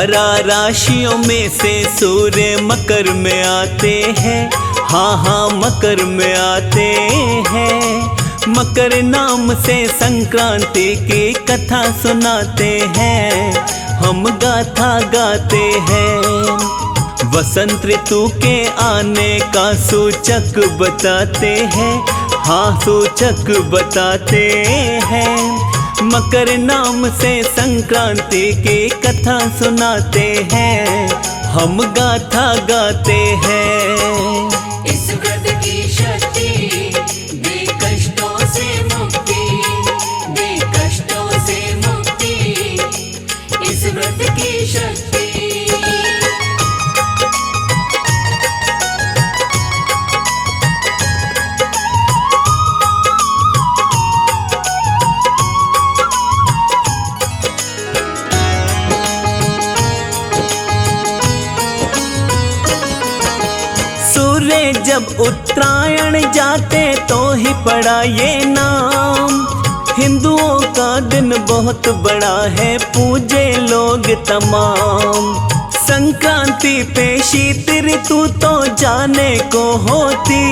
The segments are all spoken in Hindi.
12 राशियों में से सूर्य मकर में आते हैं। हाँ हाँ मकर में आते हैं। मकर नाम से संक्रांति की कथा सुनाते हैं, हम गाथा गाते हैं। वसंत ऋतु के आने का सूचक बताते हैं, हाँ सूचक बताते हैं। मकर नाम से संक्रांति की कथा सुनाते हैं, हम गाथा गाते हैं। इस व्रत की शक्ति दे कष्टों से मुक्ति, दे कष्टों से मुक्ति, इस व्रत की शक्ति। सूर्य जब उत्तरायण जाते तो ही पड़ा ये नाम। हिंदुओं का दिन बहुत बड़ा है, पूजे लोग तमाम। संक्रांति पे शीत ऋतु तो जाने को होती,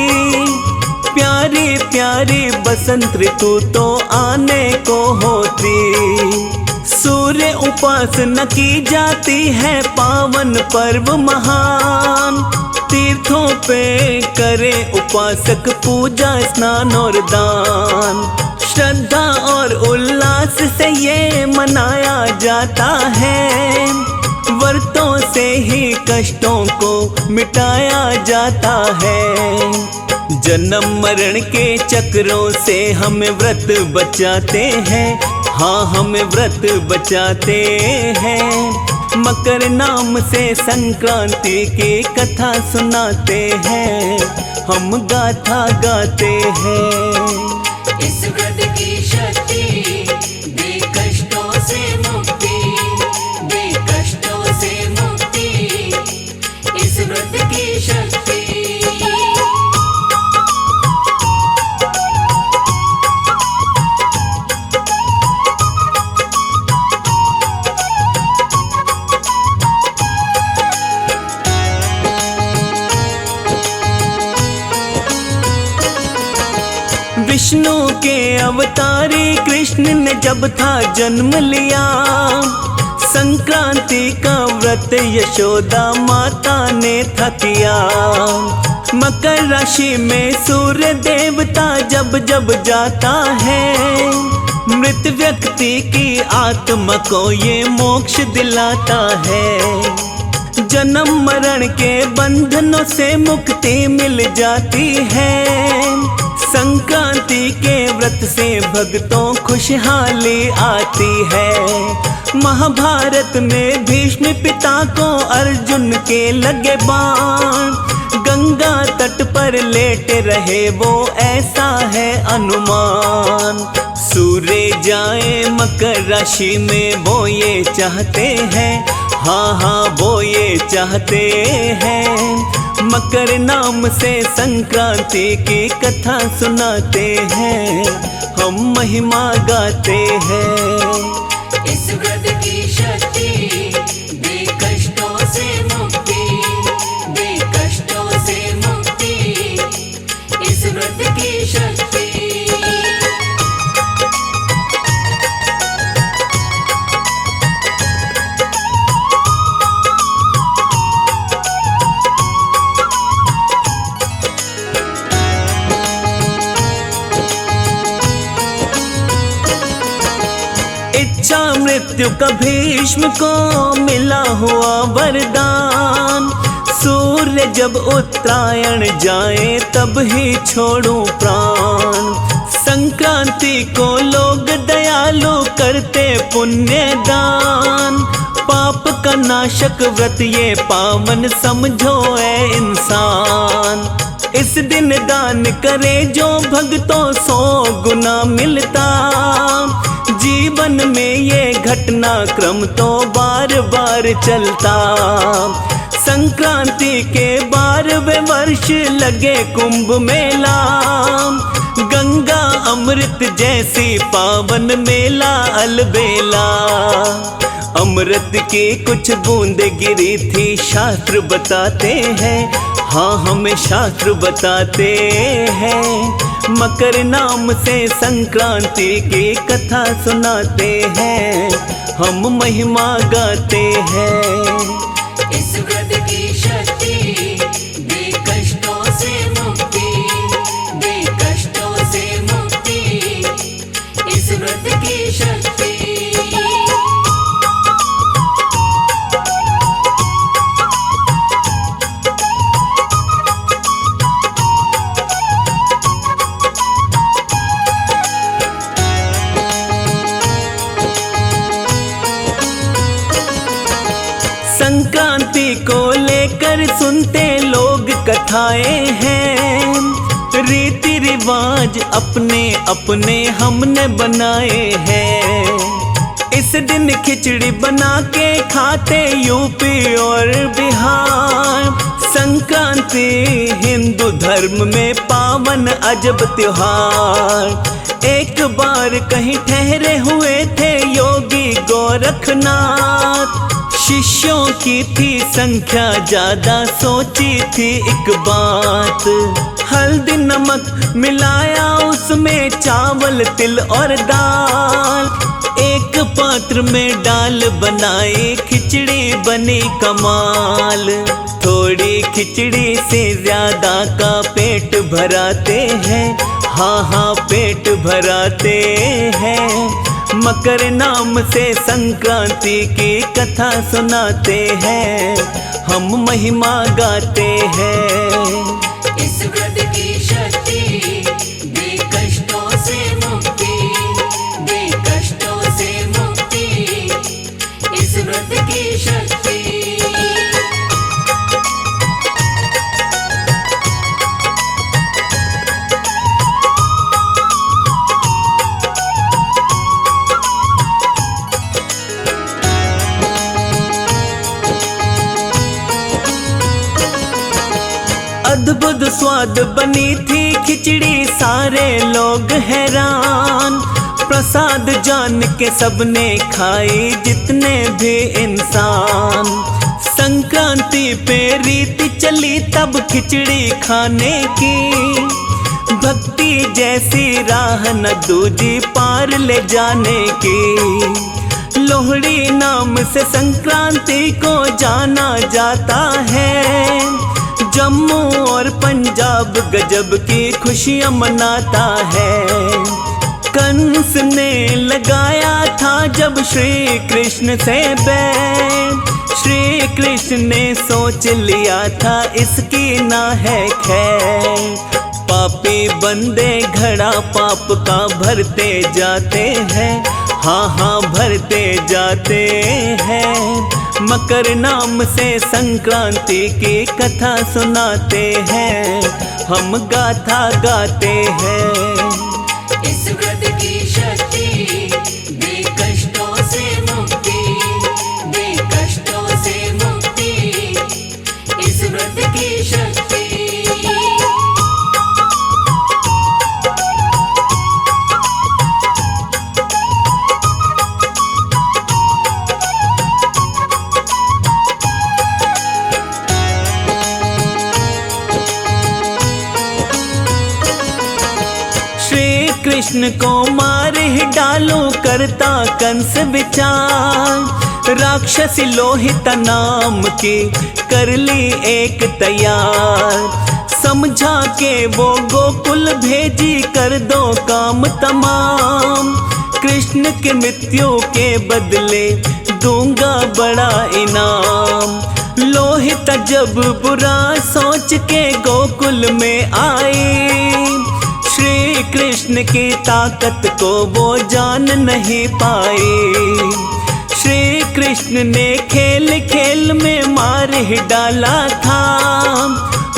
प्यारी प्यारी बसंत ऋतु तो आने को होती। सूर्य उपासना की जाती है, पावन पर्व महान। तीर्थों पे करे उपासक पूजा स्नान और दान। श्रद्धा और उल्लास से ये मनाया जाता है, व्रतों से ही कष्टों को मिटाया जाता है। जन्म मरण के चक्रों से हमें व्रत बचाते हैं, हाँ हमें व्रत बचाते हैं। मकर नाम से संक्रांति की कथा सुनाते हैं, हम गाथा गाते हैं। इस व्रत की शक्ति दे कष्टों से मुक्ति, दे कष्टों से मुक्ति, इस व्रत की शक्ति। विष्णु के अवतारी कृष्ण ने जब था जन्म लिया, संक्रांति का व्रत यशोदा माता ने था किया। मकर राशि में सूर्य देवता जब जब जाता है, मृत व्यक्ति की आत्मा को ये मोक्ष दिलाता है। जन्म मरण के बंधनों से मुक्ति मिल जाती है। संक्रांति के व्रत से भक्तों खुशहाली आती है। महाभारत में भीष्म पिता को अर्जुन के लगे बाण, गंगा तट पर लेटे रहे वो ऐसा है अनुमान। सूर्य जाए मकर राशि में वो ये चाहते हैं, हाँ हाँ वो ये चाहते हैं। मकर नाम से संक्रांति की कथा सुनाते हैं, हम महिमा गाते हैं। इस व्रत की शक्ति दे कष्टों से मुक्ति, दे कष्टों से मुक्ति, इस व्रत की शक्ति। इच्छा मृत्यु का भीष्म को मिला हुआ वरदान। सूर्य जब उत्तरायण जाए तब ही छोड़ूं प्राण। संक्रांति को लोग दयालु करते पुण्य दान। पाप का नाशक व्रत ये पावन समझो ए इंसान। इस दिन दान करे जो भक्तों 100 गुना मिलता। जीवन में ये घटना क्रम तो बार बार चलता। संक्रांति के 12वें वर्ष लगे कुंभ मेला। गंगा अमृत जैसी पावन मेला अलबेला। अमृत की कुछ बूंदे गिरी थी, शास्त्र बताते हैं, हाँ हमें शास्त्र बताते हैं। मकर नाम से संक्रांति की कथा सुनाते हैं, हम महिमा गाते हैं। इस व्रत की शक्ति दे कष्टों से मुक्ति, दे कष्टों से मुक्ति, इस व्रत की शक्ति। संक्रांति को लेकर सुनते लोग कथाएं हैं, रीति रिवाज अपने अपने हमने बनाए हैं। इस दिन खिचड़ी बना के खाते यूपी और बिहार। संक्रांति हिंदू धर्म में पावन अजब त्योहार। एक बार कहीं ठहरे हुए थे योगी गोरखनाथ, शिष्यों की थी संख्या ज्यादा, सोची थी एक बात। हल्दी नमक मिलाया उसमें, चावल तिल और दाल, एक पात्र में डाल बनाई, खिचड़ी बनी कमाल। थोड़ी खिचड़ी से ज्यादा का पेट भराते हैं, हाँ हाँ पेट भराते हैं। मकर नाम से संक्रांति की कथा सुनाते हैं, हम महिमा गाते हैं। इस व्रत की शक्ति दे कष्टों से मुक्ति, दे कष्टों से मुक्ति, इस व्रत की शक्ति। अद्भुत स्वाद बनी थी खिचड़ी, सारे लोग हैरान। प्रसाद जान के सबने खाई, जितने भी इंसान। संक्रांति पे रीति चली तब खिचड़ी खाने की, भक्ति जैसी राह न दूजी पार ले जाने की। लोहड़ी नाम से संक्रांति को जाना जाता है, जम्मू और पंजाब गजब की खुशियां मनाता है। कंस ने लगाया था जब श्री कृष्ण से बैर, श्री कृष्ण ने सोच लिया था इसकी ना है खैर। पापी बंदे घड़ा पाप का भरते जाते हैं, हाँ हाँ भरते जाते हैं। मकर नाम से संक्रांति की कथा सुनाते हैं, हम गाथा गाते हैं। इस व्रत की शक्ति दे कष्टों से मुक्ति, दे कष्टों से मुक्ति, इस व्रत की शक्ति। कृष्ण को मार ही डालो करता कंस विचार, राक्षसी लोहिता नाम की कर ली एक तैयार। समझा के वो गोकुल भेजी, कर दो काम तमाम। कृष्ण के मृत्यु के बदले दूंगा बड़ा इनाम। लोहिता जब बुरा सोच के गोकुल में आई, श्री कृष्ण की ताकत को वो जान नहीं पाई। श्री कृष्ण ने खेल खेल में मार ही डाला था,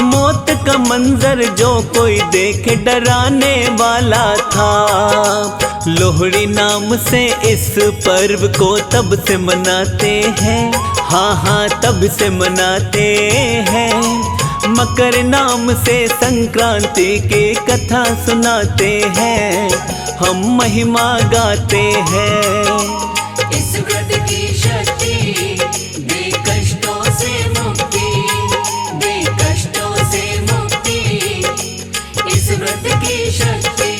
मौत का मंजर जो कोई देखे डराने वाला था। लोहड़ी नाम से इस पर्व को तब से मनाते हैं, हाँ हाँ तब से मनाते हैं। मकर नाम से संक्रांति की कथा सुनाते हैं, हम महिमा गाते हैं। इस व्रत की शक्ति दे कष्टों से मुक्ति, दे कष्टों से मुक्ति, इस व्रत की शक्ति।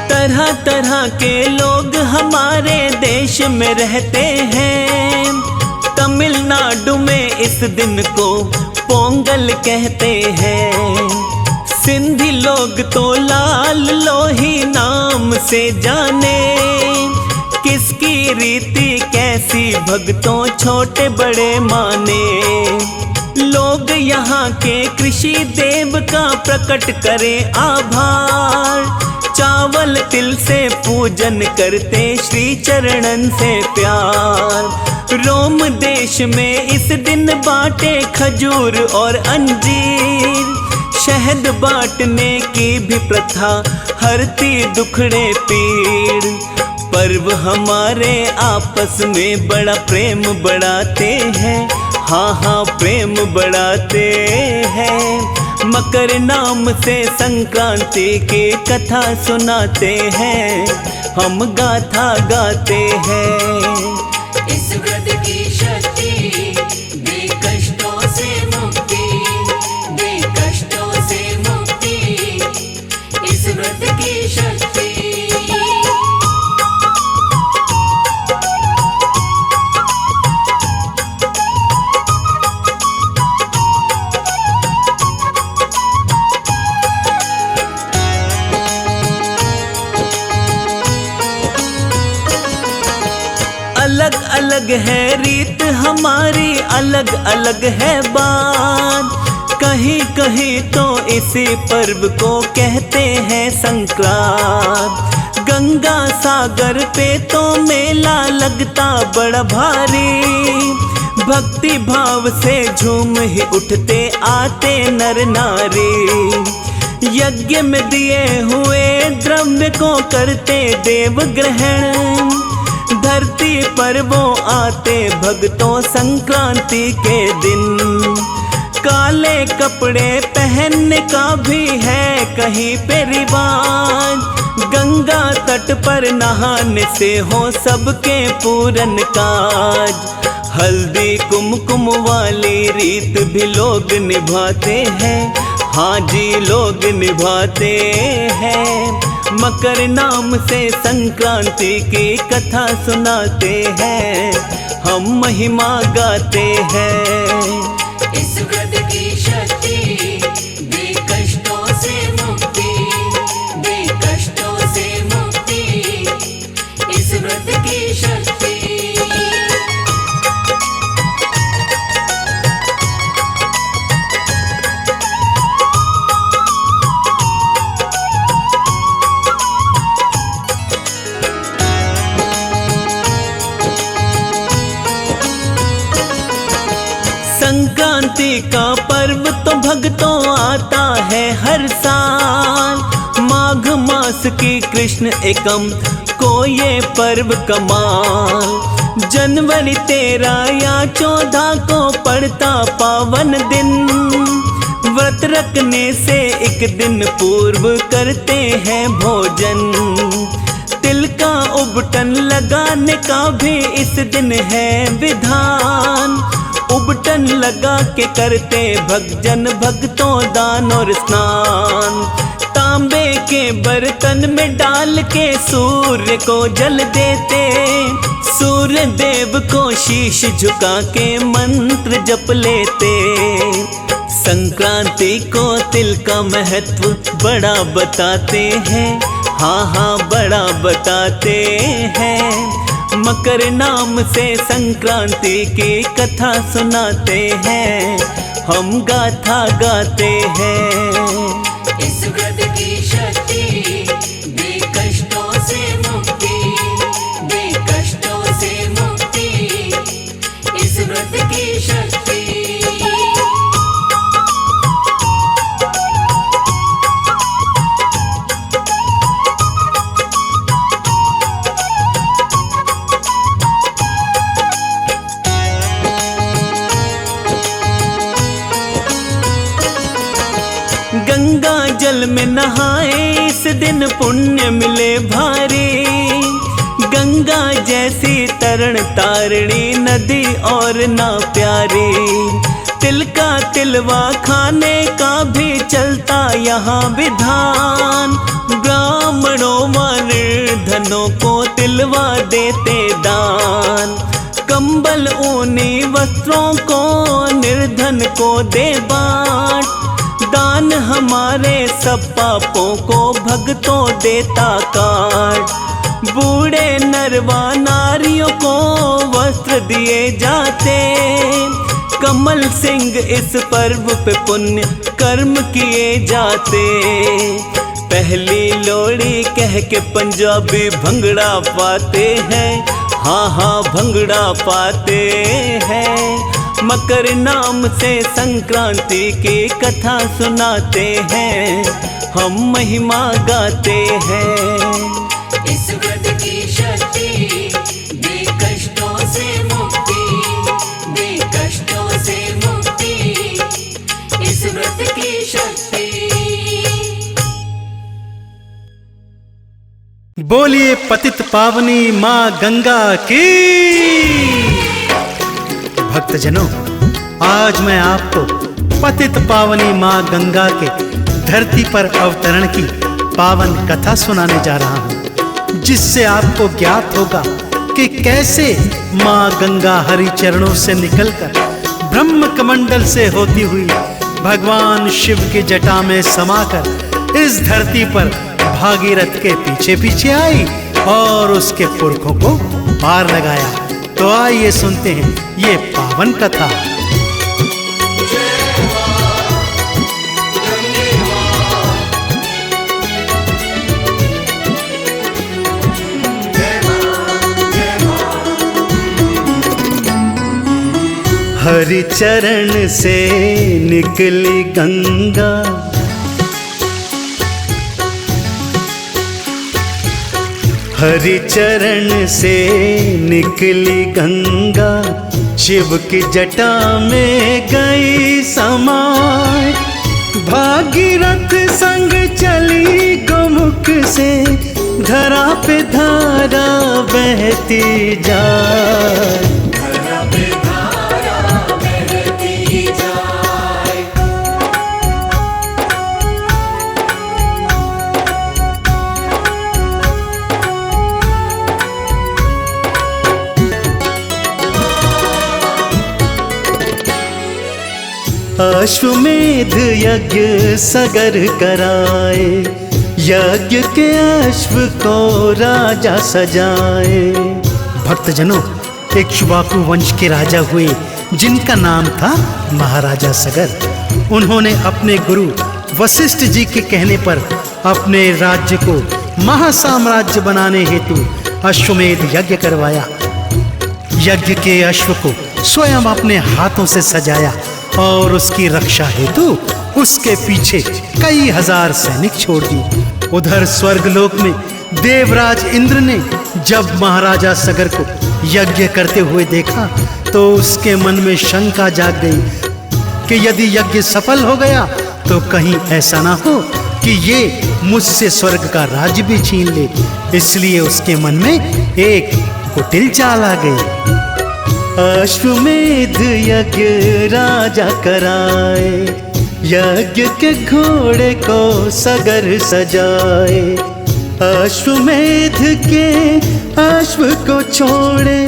तरह तरह के लोग हमारे देश में रहते हैं। तमिलनाडु में इस दिन को पोंगल कहते हैं। सिंधी लोग तो लाल लोही नाम से जाने, किसकी रीति कैसी भक्तों छोटे बड़े माने। लोग यहाँ के कृषि देव का प्रकट करें आभार, चावल तिल से पूजन करते श्री चरणन से प्यार। रोम देश में इस दिन बाटे खजूर और अंजीर, शहद बांटने की भी प्रथा हरती दुखड़े पीड़। पर्व हमारे आपस में बड़ा प्रेम बढ़ाते हैं, हाँ हाँ प्रेम बढ़ाते हैं। मकर नाम से संक्रांति की कथा सुनाते हैं, हम गाथा गाते हैं। इस व्रत की शक्ति दे कष्टों से मुक्ति, दे कष्टों से मुक्ति, इस व्रत की शक्ति। अलग अलग है रीत हमारी, अलग अलग है बात। कहीं कहीं तो इसी पर्व को कहते हैं संक्रांत। गंगा सागर पे तो मेला लगता बड़ा भारी, भक्ति भाव से झूम ही उठते आते नर नारी। यज्ञ में दिए हुए द्रव्य को करते देव ग्रहण, धरती पर वो आते भक्तों संक्रांति के दिन। काले कपड़े पहनने का भी है कहीं पे रिवाज, गंगा तट पर नहाने से हो सबके पूरन काज। हल्दी कुमकुम वाली रीत भी लोग निभाते हैं, हाँ जी लोग निभाते हैं। मकर नाम से संक्रांति की कथा सुनाते हैं, हम महिमा गाते हैं। इस व्रत की शक्ति दे कष्टों से मुक्ति, दे कष्टों से मुक्ति, इस व्रत की शक्ति। संक्रांति का पर्व तो भक्तों आता है हर साल। माघ मास की कृष्ण एकम को ये पर्व कमाल। जनवरी 13 या 14 को पड़ता पावन दिन, व्रत रखने से एक दिन पूर्व करते हैं भोजन। तिल का उबटन लगाने का भी इस दिन है विधान, उबटन लगा के करते भक्तजन भक्तों दान और स्नान। तांबे के बर्तन में डाल के सूर्य को जल देते, सूर्य देव को शीश झुका के मंत्र जप लेते। संक्रांति को तिल का महत्व बड़ा बताते हैं, हाँ हाँ बड़ा बताते हैं। मकर नाम से संक्रांति की कथा सुनाते हैं, हम गाथा गाते हैं। इस व्रत की शक्ति दे कष्टों से मुक्ति, दे कष्टों से मुक्ति, इस व्रत की शक्ति। गंगा जल में नहाए इस दिन पुण्य मिले भारी। गंगा जैसी तरण तारणी नदी और ना प्यारी। तिल का तिलवा खाने का भी चलता यहाँ विधान। ब्राह्मणों व निर्धनों को तिलवा देते दान। कंबल ऊनी वस्त्रों को निर्धन को दे बाँट। दान हमारे सब पापों को भक्तों देता काट। बूढ़े नरवा नारियों को वस्त्र दिए जाते। कमल सिंह इस पर्व पे पुण्य कर्म किए जाते। पहली लोड़ी कह के पंजाबी भंगड़ा पाते हैं। हाँ हाँ भंगड़ा पाते हैं। मकर नाम से संक्रांति की कथा सुनाते हैं। हम महिमा गाते हैं। इस व्रत की शक्ति दे कष्टों से मुक्ति, दे कष्टों से मुक्ति। इस व्रत की शक्ति। बोलिए पतित पावनी माँ गंगा की। भक्तजनों, आज मैं आपको पतित पावनी माँ गंगा के धरती पर अवतरण की पावन कथा सुनाने जा रहा हूँ, जिससे आपको ज्ञात होगा कि कैसे माँ गंगा हरि चरणों से निकलकर ब्रह्म कमंडल से होती हुई भगवान शिव की जटा में समाकर इस धरती पर भागीरथ के पीछे पीछे आई और उसके पुरखों को पार लगाया। तो आइए सुनते हैं ये पावन कथा। हरि चरण से निकली गंगा, हरि चरण से निकली गंगा। शिव की जटा में गई समाय। भागीरथ संग चली गोमुख से, धरा पे धारा बहती जाए। अश्वमेध यज्ञ सगर कराए, यज्ञ के अश्व को राजा सजाए। भक्तजनों, इक्ष्वाकु वंश के राजा हुए जिनका नाम था महाराजा सगर। उन्होंने अपने गुरु वशिष्ठ जी के कहने पर अपने राज्य को महासाम्राज्य बनाने हेतु अश्वमेध यज्ञ करवाया। यज्ञ के अश्व को स्वयं अपने हाथों से सजाया और उसकी रक्षा हेतु उसके पीछे कई हजार सैनिक छोड़ दी। उधर स्वर्गलोक में देवराज इंद्र ने जब महाराजा सगर को यज्ञ करते हुए देखा तो उसके मन में शंका जाग गई कि यदि यज्ञ सफल हो गया तो कहीं ऐसा ना हो कि ये मुझसे स्वर्ग का राज्य भी छीन ले। इसलिए उसके मन में एक कुटिल चाल आ गई। अश्वमेध यज्ञ राजा कराए, यज्ञ के घोड़े को सगर सजाए। अश्वमेध के अश्व को छोड़े,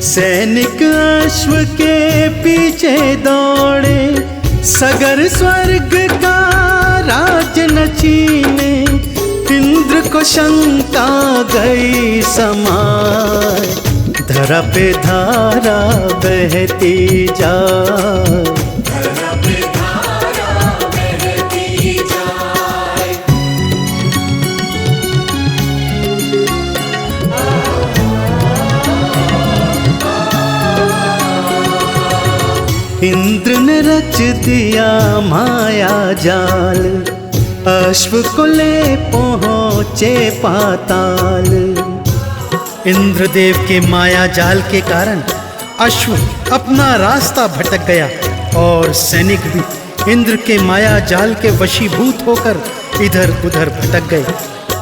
सैनिक अश्व के पीछे दौड़े। सगर स्वर्ग का राज्य न छीने, इंद्र को शंका गई समाए। धरा पे धारा बहती जाए, धरा पे धारा बहती जाए। इंद्र ने रच दिया माया जाल, अश्व को ले पहुँचे पाताल। इंद्रदेव के माया जाल के कारण अश्व अपना रास्ता भटक गया और सैनिक भी इंद्र के माया जाल के वशीभूत होकर इधर उधर भटक गए।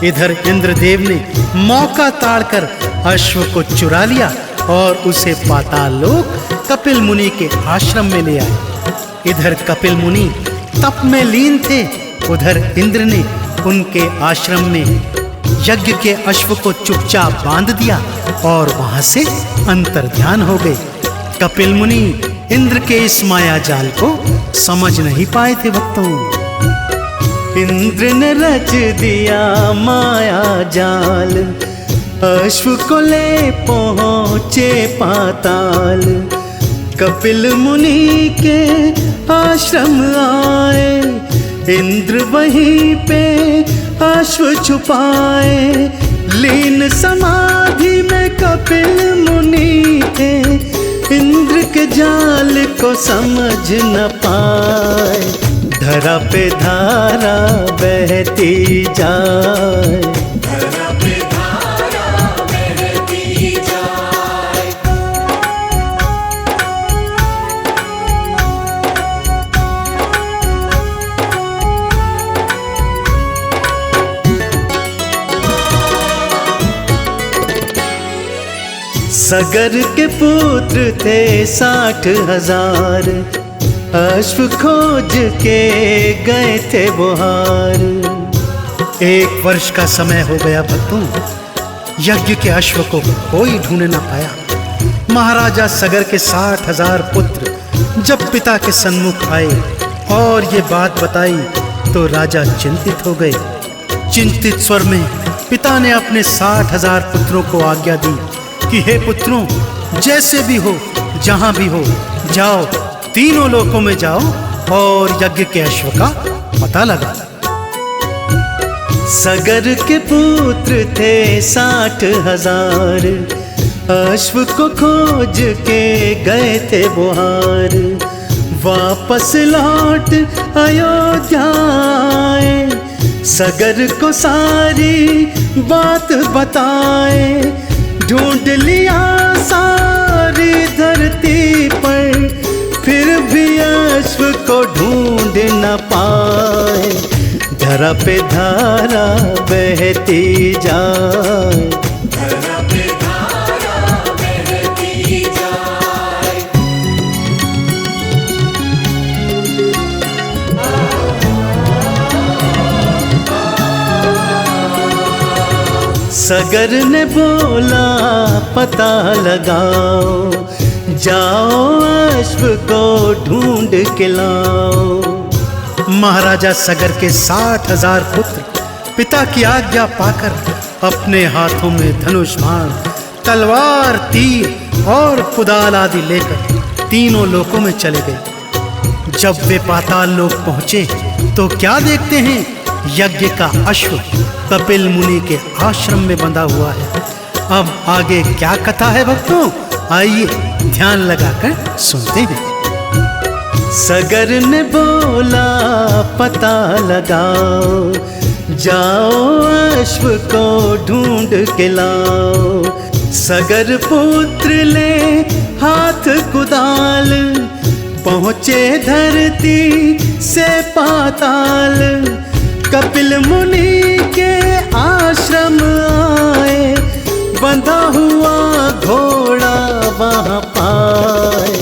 इधर इंद्रदेव ने मौका ताड़कर अश्व को चुरा लिया और उसे पाताल लोक कपिल मुनि के आश्रम में ले आए। इधर कपिल मुनि तप में लीन थे, उधर इंद्र ने उनके आश्रम में यज्ञ के अश्व को चुपचाप बांध दिया और वहां से अंतर्ध्यान हो गए। कपिल मुनि इंद्र के इस माया जाल को समझ नहीं पाए थे भक्तों। इंद्र ने रच दिया माया जाल, अश्व को ले पहुँचे पाताल। कपिल मुनि के आश्रम आए, इंद्र वहीं पे अश्व छुपाए। लीन समाधि में कपिल मुनि थे, इंद्र के जाल को समझ न पाए। धरा पे धारा बहती जाए, धरा पे धारा बहती जाए। सगर के पुत्र थे 60,000, अश्व खोज के गए थे बुहार। 1 वर्ष का समय हो गया भक्तों, यज्ञ के अश्व को कोई ढूंढ न पाया। महाराजा सगर के 60,000 पुत्र जब पिता के सन्मुख आए और ये बात बताई तो राजा चिंतित हो गए। चिंतित स्वर में पिता ने अपने 60,000 पुत्रों को आज्ञा दी कि हे पुत्रों, जैसे भी हो, जहां भी हो, जाओ, तीनों लोकों में जाओ और यज्ञ के अश्व का पता लगा। सगर के पुत्र थे 60,000, अश्व को खोज के गए थे बुहार। वापस लौट अयोध्या आए, सगर को सारी बात बताए। ढूंढ लिया सारी धरती पर, फिर भी अश्व को ढूंढ न पाए। धरा पे धारा बहती जाए, धरा पे धारा बहती जाए। सगर ने बोला पता लगाओ, जाओ अश्व को ढूंढ के लाओ। महाराजा सगर के 60,000 पुत्र पिता की आज्ञा पाकर अपने हाथों में धनुष बाण, तलवार, तीर और कुदाल आदि लेकर तीनों लोकों में चले गए। जब वे पाताल लोक पहुंचे तो क्या देखते हैं, यज्ञ का अश्व कपिल मुनि के आश्रम में बंधा हुआ है। अब आगे क्या कथा है भक्तों, आइए ध्यान लगाकर सुनते हैं। सगर ने बोला पता लगाओ, जाओ अश्व को ढूंढ के लाओ। सगर पुत्र ले हाथ कुदाल, पहुँचे धरती से पाताल। कपिल मुनि के आश्रम आए, बंधा हुआ घोड़ा वहाँ पाए।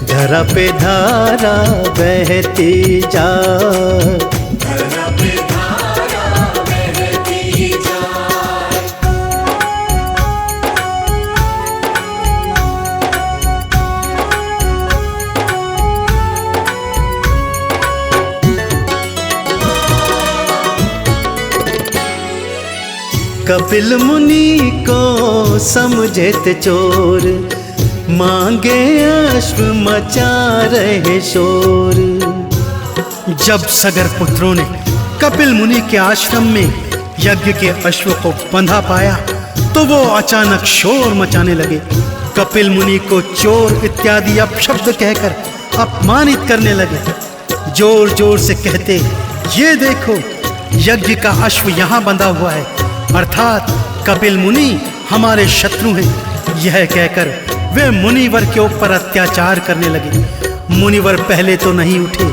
धरा पे धारा बहती जाए, धरा पे धारा बहती जाए। कपिल मुनि को समझे थे चोर, मांगे अश्व मचा रहे शोर। जब सगर पुत्रों ने कपिल मुनि के आश्रम में यज्ञ के अश्व को बंधा पाया तो वो अचानक शोर मचाने लगे। कपिल मुनि को चोर इत्यादि अपशब्द कहकर अपमानित करने लगे। जोर जोर से कहते, ये देखो यज्ञ का अश्व यहाँ बंधा हुआ है, अर्थात कपिल मुनि हमारे शत्रु हैं। यह कहकर वे मुनिवर के ऊपर अत्याचार करने लगे। मुनिवर पहले तो नहीं उठे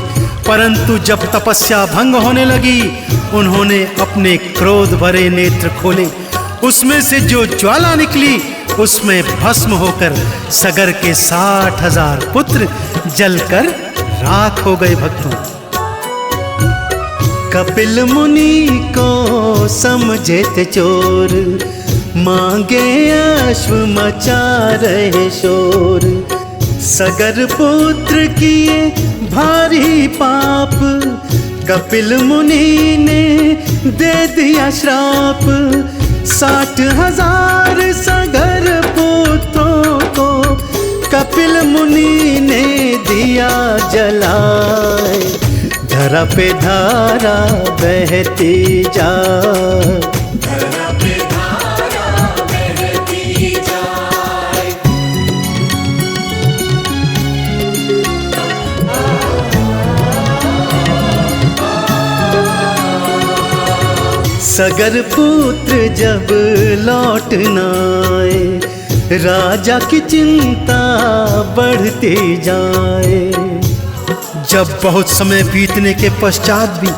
परंतु जब तपस्या भंग होने लगी, उन्होंने अपने क्रोध भरे नेत्र खोले। उसमें से जो ज्वाला निकली, उसमें भस्म होकर सगर के 60,000 पुत्र जलकर राख हो गए। भक्तों, कपिल मुनि को समझे थे चोर, मांगे अश्व मचा रहे शोर। सगर पुत्र किए भारी पाप, कपिल मुनि ने दे दिया श्राप। 60,000 सगर पुत्रों को कपिल मुनि ने दिया जलाए। धरा पे धारा बहती जाए, धरा पे धारा बहती जाए। सगर पुत्र जब लौट न आए, राजा की चिंता बढ़ती जाए। जब बहुत समय बीतने के पश्चात भी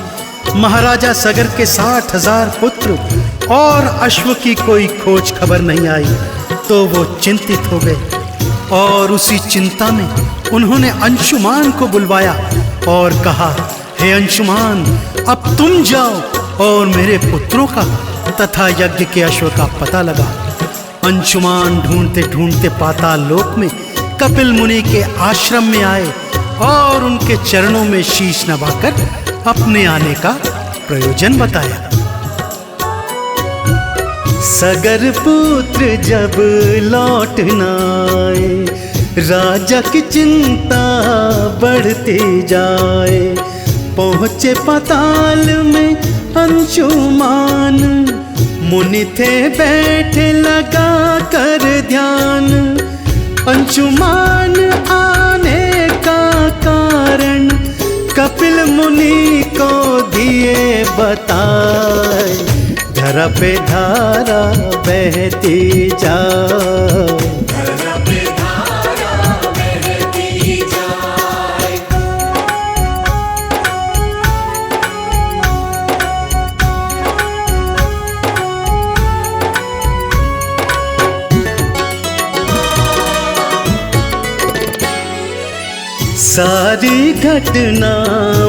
महाराजा सगर के 60,000 पुत्र और अश्व की कोई खोज खबर नहीं आई, तो वो चिंतित हो गए। और उसी चिंता में उन्होंने अंशुमान को बुलवाया और कहा, हे अंशुमान, अब तुम जाओ और मेरे पुत्रों का तथा यज्ञ के अश्व का पता लगा। अंशुमान ढूंढते ढूंढते पाताल लोक में कपिल मुनि के आश्रम में आए और उनके चरणों में शीश नवाकर अपने आने का प्रयोजन बताया। सगर पुत्र जब लौट न आए, राजा की चिंता बढ़ती जाए। पहुंचे पाताल में अंशुमान, मुनि थे बैठे लगा कर ध्यान। अंशुमान आने का कारण कपिल मुनि को दिए बताए। धरा पे धारा बहती जाए, धरा पे धारा बहती जाए। सारी घटना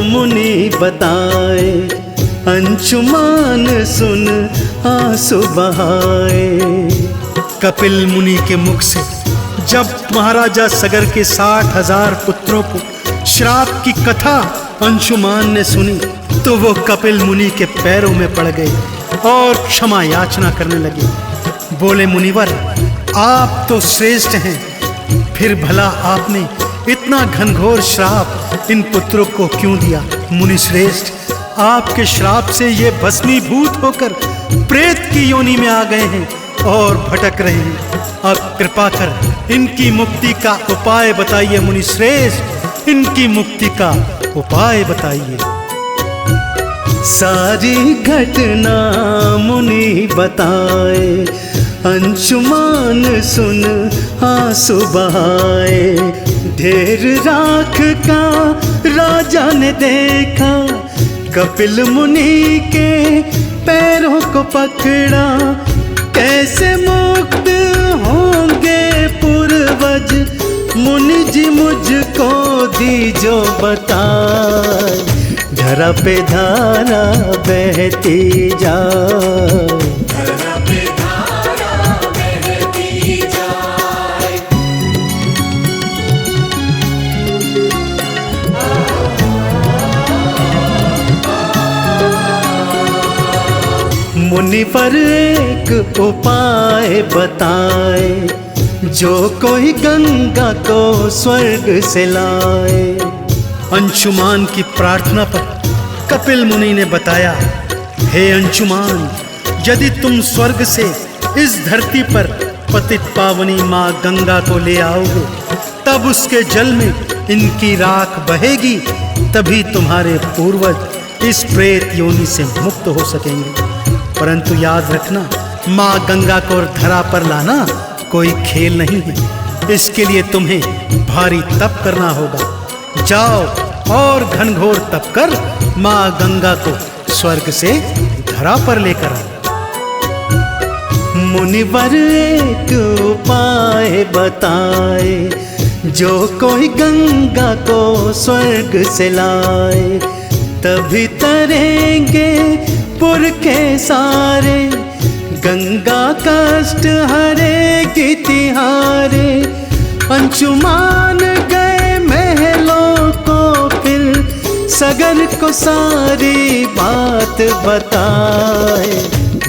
मुनि बताए, अंशुमान सुन आंसू बहाए। कपिल मुनि के मुख से जब महाराजा सगर के 60,000 पुत्रों को श्राप की कथा अंशुमान ने सुनी, तो वो कपिल मुनि के पैरों में पड़ गए और क्षमा याचना करने लगे। बोले, मुनिवर, आप तो श्रेष्ठ हैं, फिर भला आपने इतना घनघोर श्राप इन पुत्रों को क्यों दिया? मुनि श्रेष्ठ, आपके श्राप से ये भस्मीभूत होकर प्रेत की योनि में आ गए हैं और भटक रहे हैं। अब कृपा कर इनकी मुक्ति का उपाय बताइए। मुनि श्रेष्ठ, इनकी मुक्ति का उपाय बताइए। सारी घटना मुनि बताए, अंशुमान सुन आंसू बहाए। ढेर राख का राजा ने देखा, कपिल मुनि के पैरों को पकड़ा। कैसे मुक्त होंगे पूर्वज, मुनि जी मुझको दीजो बताए। धरा पे धारा बहती जाए, धरा पे धारा बहती जाए। मुनि पर एक उपाय बताए, जो कोई गंगा को स्वर्ग से लाए। अंशुमान की प्रार्थना पर कपिल मुनि ने बताया, हे अंशुमान, यदि तुम स्वर्ग से इस धरती पर पतित पावनी माँ गंगा को ले आओगे, तब उसके जल में इनकी राख बहेगी, तभी तुम्हारे पूर्वज इस प्रेत योनि से मुक्त हो सकेंगे। परंतु याद रखना, माँ गंगा को धरा पर लाना कोई खेल नहीं है। इसके लिए तुम्हें भारी तप करना होगा। जाओ और घनघोर तप कर माँ गंगा को स्वर्ग से धरा पर लेकर आए। मुनिवर एक उपाय बताए, जो कोई गंगा को स्वर्ग से लाए, तभी तरेंगे पुरखे सारे, गंगा कष्ट हरेगी तिहारे। अंशुमान गए महलों को फिर, सगर को सारी बात बताए,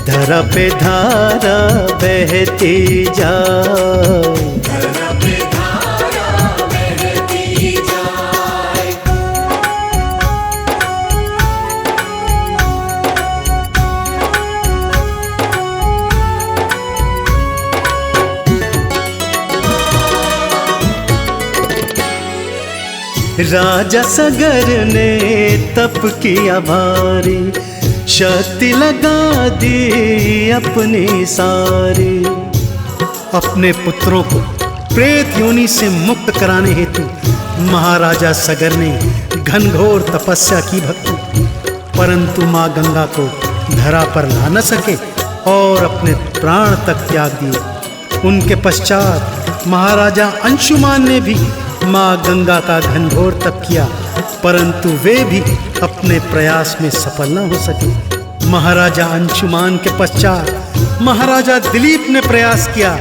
धरा पे धारा बहती जाए। धरा पे धारा बहती जाए। राजा सगर ने तप किया भारी, शक्ति लगा दी अपनी सारी। अपने पुत्रों को प्रेत योनि से मुक्त कराने हेतु महाराजा सगर ने घनघोर तपस्या की भक्ति, परंतु माँ गंगा को धरा पर ला न सके और अपने प्राण तक त्याग दिए। उनके पश्चात महाराजा अंशुमान ने भी माँ गंगा का घनघोर तप किया, परंतु वे भी अपने प्रयास में सफल न हो सके। महाराजा अंशुमान के पश्चात महाराजा दिलीप ने प्रयास किया,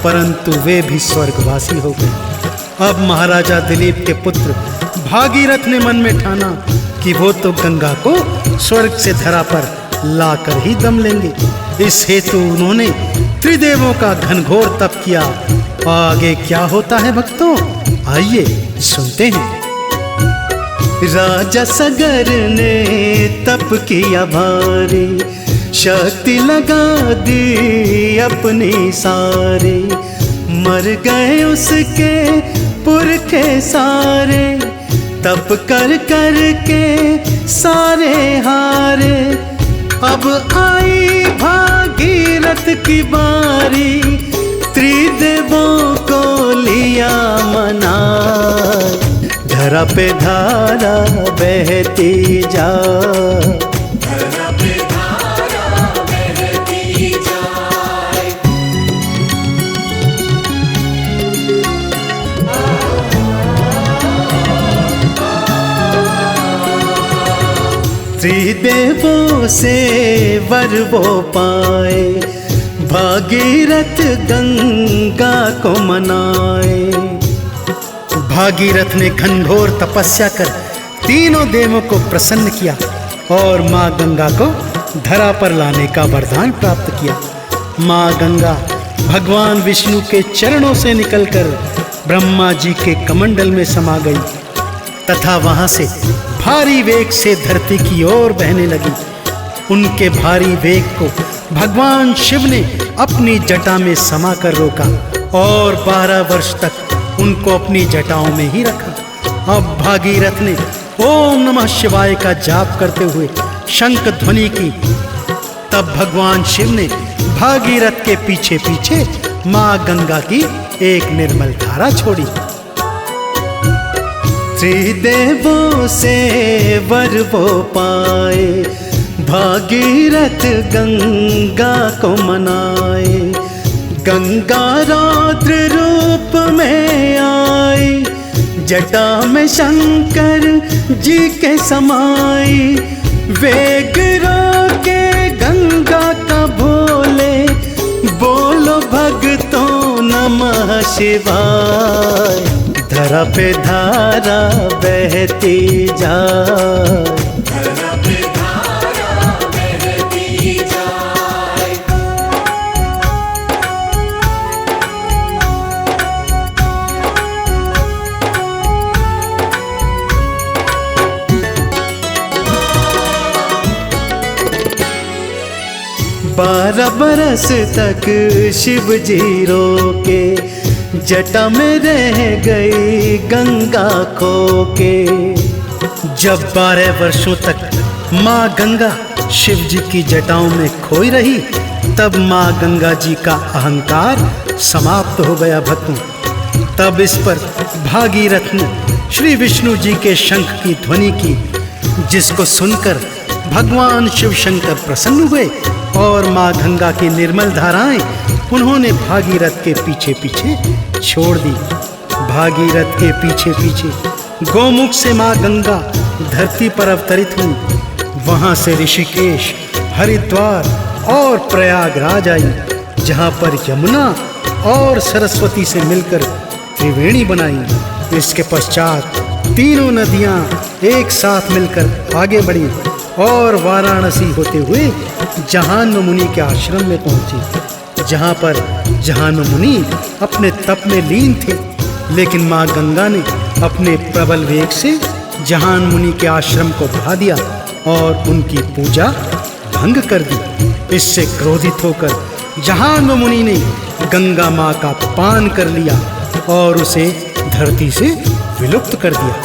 परंतु वे भी स्वर्गवासी हो गए। अब महाराजा दिलीप के पुत्र भागीरथ ने मन में ठाना कि वो तो गंगा को स्वर्ग से धरा पर लाकर ही दम लेंगे। इस हेतु उन्होंने त्रिदेवों का घनघोर तप किया। आगे क्या होता है भक्तों, आइए सुनते हैं। राजा सगर ने तप किया भारी, शक्ति लगा दी अपनी सारी। मर गए उसके पुरखे सारे, तप कर कर के सारे हारे। अब आई भागीरथ की बारी, त्रिदेवों को लिया मना। धरा पे धारा बहती जा। धरा पे धारा बहती जाए। त्रिदेवों से वर वो पाए, भागीरथ गंगा को मनाए। भागीरथ ने घनघोर तपस्या कर तीनों देवों को प्रसन्न किया और माँ गंगा को धरा पर लाने का वरदान प्राप्त किया। माँ गंगा भगवान विष्णु के चरणों से निकलकर ब्रह्मा जी के कमंडल में समा गई तथा वहां से भारी वेग से धरती की ओर बहने लगी। उनके भारी वेग को भगवान शिव ने अपनी जटा में समा कर रोका और 12 वर्ष तक उनको अपनी जटाओं में ही रखा। अब भागीरथ ने ओम नमः शिवाय का जाप करते हुए शंख ध्वनि की। तब भगवान शिव ने भागीरथ के पीछे पीछे माँ गंगा की एक निर्मल धारा छोड़ी। त्रिदेवों से वर वो पाए, भागीरथ गंगा को मनाए। गंगा रौद्र रूप में आई, जटा में शंकर जी के समाई। वेग रोके गंगा का भोले, बोलो भक्तों नमः शिवाय। धरा पे धारा बहती जाए। धरा पे धारा बहती जाए। बारह बरस तक शिव जी रोके, जटा में रह गई गंगा खो के। जब 12 वर्षों तक माँ गंगा शिव जी की जटाओं में खोई रही, तब माँ गंगा जी का अहंकार समाप्त हो गया भक्तों। तब इस पर भागीरथ ने श्री विष्णु जी के शंख की ध्वनि की, जिसको सुनकर भगवान शिव शंकर प्रसन्न हुए और माँ गंगा की निर्मल धाराएं उन्होंने भागीरथ के पीछे पीछे छोड़ दी। भागीरथ के पीछे पीछे गोमुख से माँ गंगा धरती पर अवतरित हुई। वहां से ऋषिकेश, हरिद्वार और प्रयागराज आई, जहां पर यमुना और सरस्वती से मिलकर त्रिवेणी बनाई। इसके पश्चात तीनों नदियां एक साथ मिलकर आगे बढ़ी और वाराणसी होते हुए जहान्व मुनि के आश्रम में पहुंची, जहां पर जहान्व मुनि अपने तप में लीन थे। लेकिन माँ गंगा ने अपने प्रबल वेग से जहान्व मुनि के आश्रम को बढ़ा दिया और उनकी पूजा भंग कर दी। इससे क्रोधित होकर जहान्व मुनि ने गंगा माँ का पान कर लिया और उसे धरती से विलुप्त कर दिया।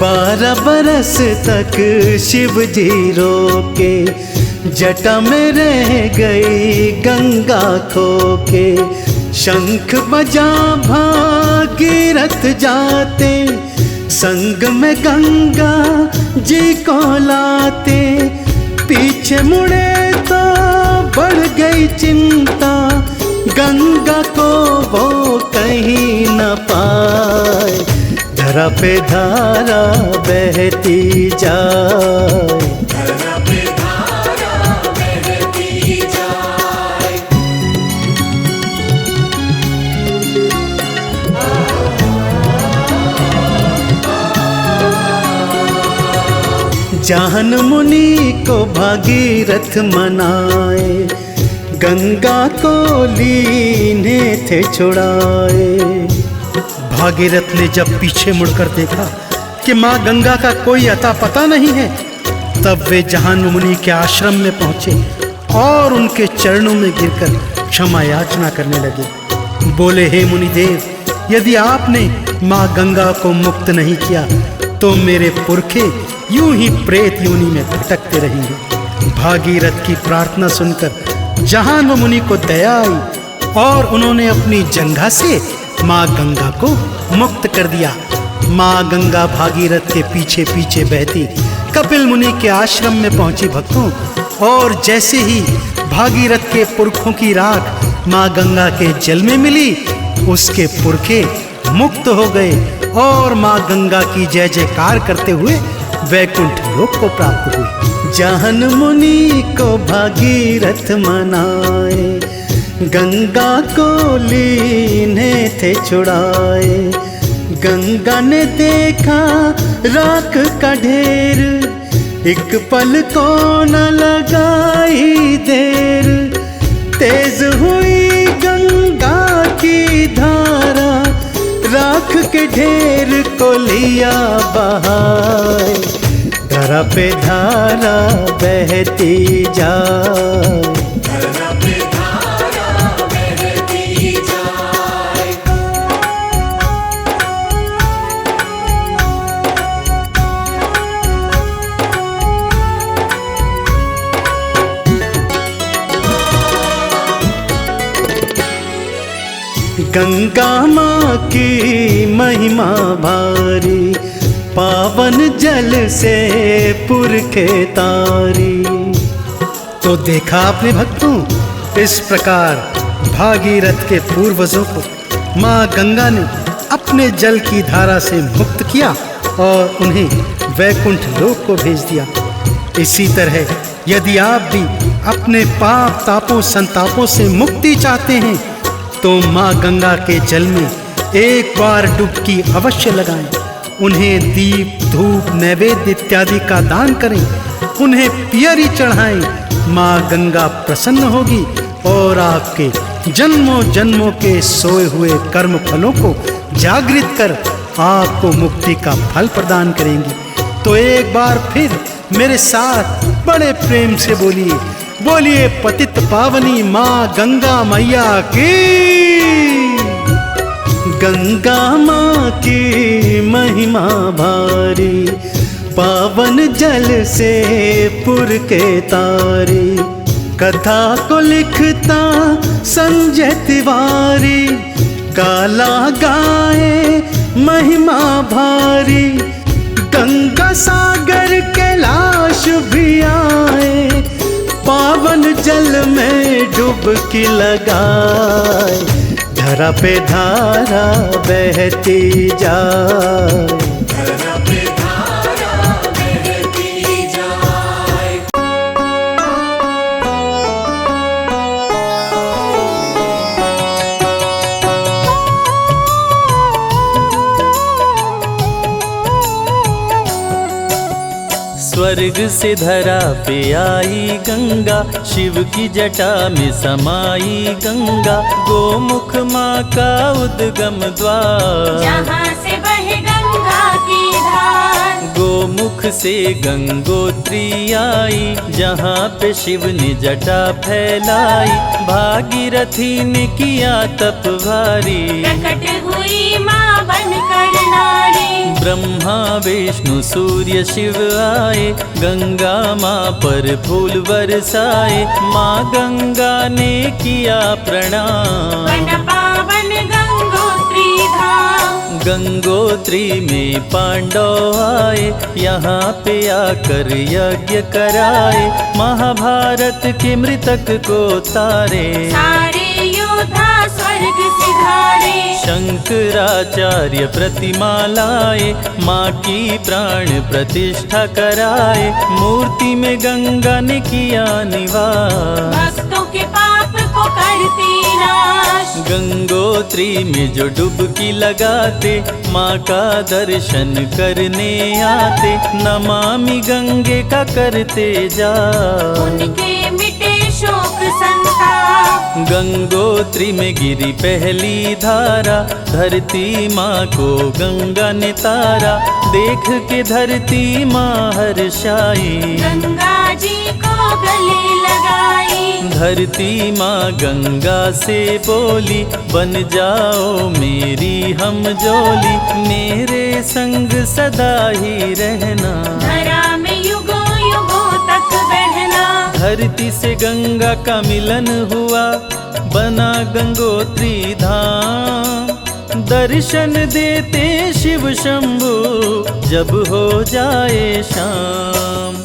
12 बरस तक शिव जी रोके, जटा में रह गई गंगा खो के। शंख बजा भागीरथ जाते, संग में गंगा जी को लाते। पीछे मुड़े तो बढ़ गई चिंता, गंगा को वो कहीं न पाए। धरा पे धारा बहती जाए, धरा पे धारा बहती जाए। जहान्व मुनि को भागीरथ मनाए, गंगा को लीने थे छुड़ाए। भागीरथ ने जब पीछे मुड़कर देखा कि माँ गंगा का कोई अता पता नहीं है, तब वे जहान्व मुनि के आश्रम में पहुंचे और उनके चरणों में गिरकर क्षमा याचना करने लगे। बोले, हे मुनिदेव, यदि आपने माँ गंगा को मुक्त नहीं किया तो मेरे पुरखे यूं ही प्रेत योनि में भटकते रहेंगे। भागीरथ की प्रार्थना सुनकर जहान्व मुनि को दया आई और उन्होंने अपनी जंघा से माँ गंगा को मुक्त कर दिया। माँ गंगा भागीरथ के पीछे पीछे बहती कपिल मुनि के आश्रम में पहुंची भक्तों, और जैसे ही भागीरथ के पुरखों की राख माँ गंगा के जल में मिली, उसके पुरखे मुक्त हो गए और माँ गंगा की जय जयकार करते हुए वैकुंठ लोक को प्राप्त हुई। जहान्व मुनि को भागीरथ मनाए, गंगा को लीने थे छुड़ाए। गंगा ने देखा राख का ढेर, एक पल को न लगाई देर। तेज हुई गंगा की धारा, राख के ढेर को लिया बहाए। धरा पे धारा बहती जाए, धरा पे धारा बहती जाए। गंगा माँ की महिमा भारी, पावन जल से पुरखे तारी। तो देखा आपने भक्तों, इस प्रकार भागीरथ के पूर्वजों को माँ गंगा ने अपने जल की धारा से मुक्त किया और उन्हें वैकुंठ लोक को भेज दिया। इसी तरह यदि आप भी अपने पाप तापों संतापों से मुक्ति चाहते हैं तो माँ गंगा के जल में एक बार डुबकी अवश्य लगाएं। उन्हें दीप, धूप, नैवेद्य इत्यादि का दान करें, उन्हें पियरी चढ़ाएं। माँ गंगा प्रसन्न होगी और आपके जन्मों जन्मों के सोए हुए कर्म फलों को जागृत कर आपको मुक्ति का फल प्रदान करेंगी। तो एक बार फिर मेरे साथ बड़े प्रेम से बोलिए, बोलिए पतित पावनी माँ गंगा मैया की। गंगा माँ की महिमा भारी, पावन जल से पुरखे तारी। कथा को लिखता संजय तिवारी, काला गाए महिमा भारी, गंगा सागर कैलाश भी आए, पावन जल में डुबकी लगाए, धरा पे धारा बहती जाए। धरा पे धारा बहती जाए। स्वर्ग से धरा पे आई गंगा, शिव की जटा में समाई गंगा, गोमुख माँ का उद्गम द्वार, जहाँ से बहे गंगा की धार। गोमुख से गंगोत्री आई, जहाँ पे शिव ने जटा फैलाई, भागीरथी ने किया तप भारी, प्रकट हुई माँ बनकर नारी। ब्रह्मा विष्णु सूर्य शिव आए, गंगा माँ पर फूल बरसाए, माँ गंगा ने किया प्रणाम। वन पावन गंगोत्री धाम, गंगोत्री में पांडव आए, यहाँ पे आकर यज्ञ कराए, महाभारत के मृतक को तारे, सारे योद्धा स्वर्ग सिधारे। शंकराचार्य प्रतिमा लाए, माँ की प्राण प्रतिष्ठा कराए, मूर्ति में गंगा ने किया निवास, भक्तों के पाप को करती नाश। गंगोत्री में जो डुबकी लगाते, माँ का दर्शन करने आते, नमामि गंगे का करते जा, उनके मिटे शोक संताप। गंगोत्री में गिरी पहली धारा, धरती माँ को गंगा ने तारा, देख के धरती माँ हर्षाई, गंगा जी को गले लगाई। धरती माँ गंगा से बोली, बन जाओ मेरी हम जोली, मेरे संग सदा ही रहना, धरा में युगों युगों तक बहना। धरती से गंगा का मिलन हुआ, बना गंगोत्री धाम, दर्शन देते शिव शंभु जब हो जाए शाम।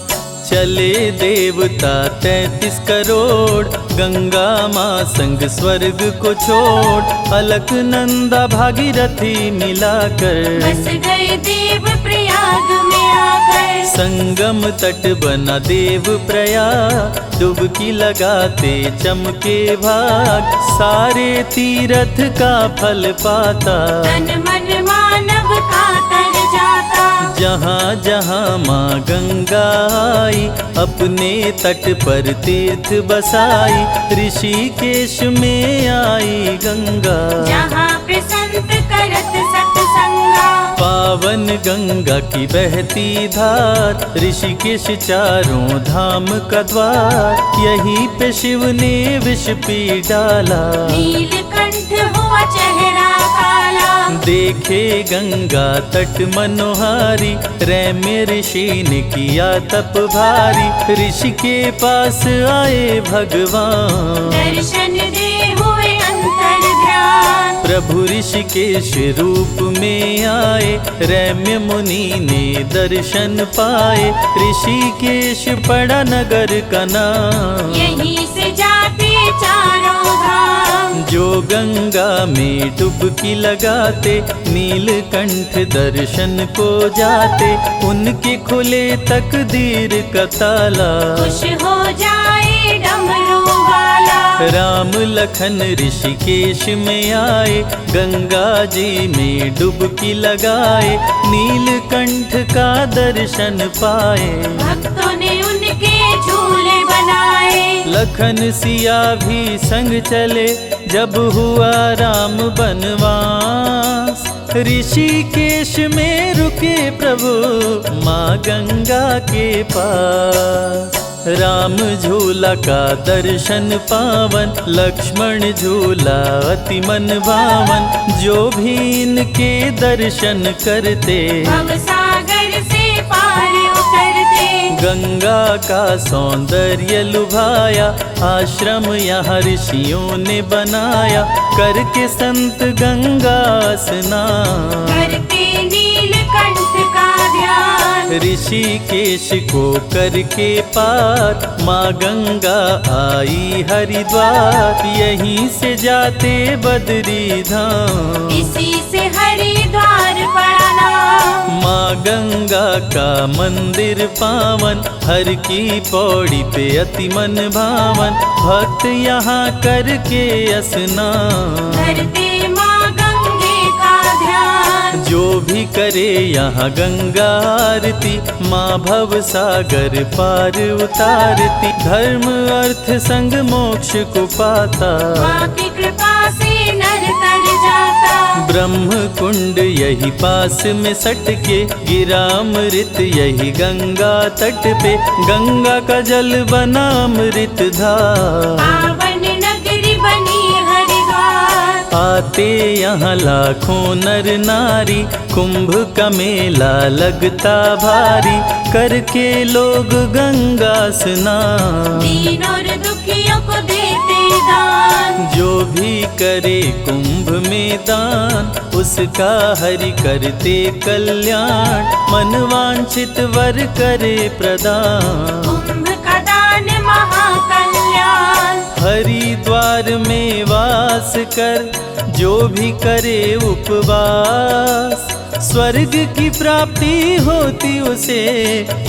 चले देवता 33 करोड़, गंगा माँ संग स्वर्ग को छोड़, अलकनंदा भागीरथी मिलाकर, बस गए देव प्रयाग में आकर। संगम तट बना देव प्रयाग, डुबकी लगाते चमके भाग, सारे तीर्थ का फल पाता, तन मन मानव का तर जाता। जहाँ जहाँ माँ गंगा आई, अपने तट पर तीर्थ बसाई, ऋषिकेश में आई गंगा, जहाँ पे संत करत सत्संगा। पावन गंगा की बहती धार, ऋषिकेश चारों धाम का द्वार, यहीं पे शिव ने विष पी डाला, नीलकंठ हुआ चेहरा काला। देखे गंगा तट मनोहारी, रैम्य ऋषि ने किया तप भारी, ऋषि के पास आए भगवान, दर्शन दे हुए अंतर ध्यान। प्रभु ऋषिकेश रूप में आए, रैम्य मुनि ने दर्शन पाए, ऋषिकेश पड़ा नगर का नाम, यहीं से जाते चारों धाम। जो गंगा में डुबकी लगाते, नीलकंठ दर्शन को जाते, उनके खुले तकदीर का ताला, खुश हो जाए डमरू वाला। राम लखन ऋषिकेश में आए, गंगा जी में डुबकी लगाए, नीलकंठ का दर्शन पाए, भक्तों ने उनके झूले बनाए। लखन सिया भी संग चले, जब हुआ राम बनवास, ऋषिकेश में रुके प्रभु माँ गंगा के पास। राम झूला का दर्शन पावन, लक्ष्मण झूला अति मन भावन, जो भी इनके दर्शन करते, भव सागर से पार उतरते। गंगा का सौंदर्य लुभाया, आश्रम यहाँ ऋषियों ने बनाया, करके संत गंगा स्नान। करते नीलकंठ का ध्यान, ऋषिकेश को करके पार, माँ गंगा आई हरिद्वार, यहीं से जाते बद्री धाम। इसी से हरिद्वार पड़ा नाम। माँ गंगा का मंदिर पावन, हर की पौड़ी पे अति मन भावन, भक्त यहाँ करके स्नान। करते माँ गंगे का ध्यान, जो भी करे यहाँ गंगा आरती, माँ भव सागर पार उतारती, धर्म अर्थ संग मोक्ष को पाता। माँ की कृपा से नर तर जाता। ब्रह्म कुंड यही पास में सटके, गिरा अमृत यही गंगा तट पे, गंगा का जल बना अमृत धार। पावन नगरी बनी हरिद्वार, आते यहाँ लाखों नर नारी, कुंभ का मेला लगता भारी, करके लोग गंगा स्नान। दीन और दुखियों को देते दान, जो भी करे कुंभ में दान, उसका हरि करते कल्याण, मन वांछित वर करे प्रदान। कुंभ का दान महाकल्याण, हरिद्वार में वास कर, जो भी करे उपवास, स्वर्ग की प्राप्ति होती उसे,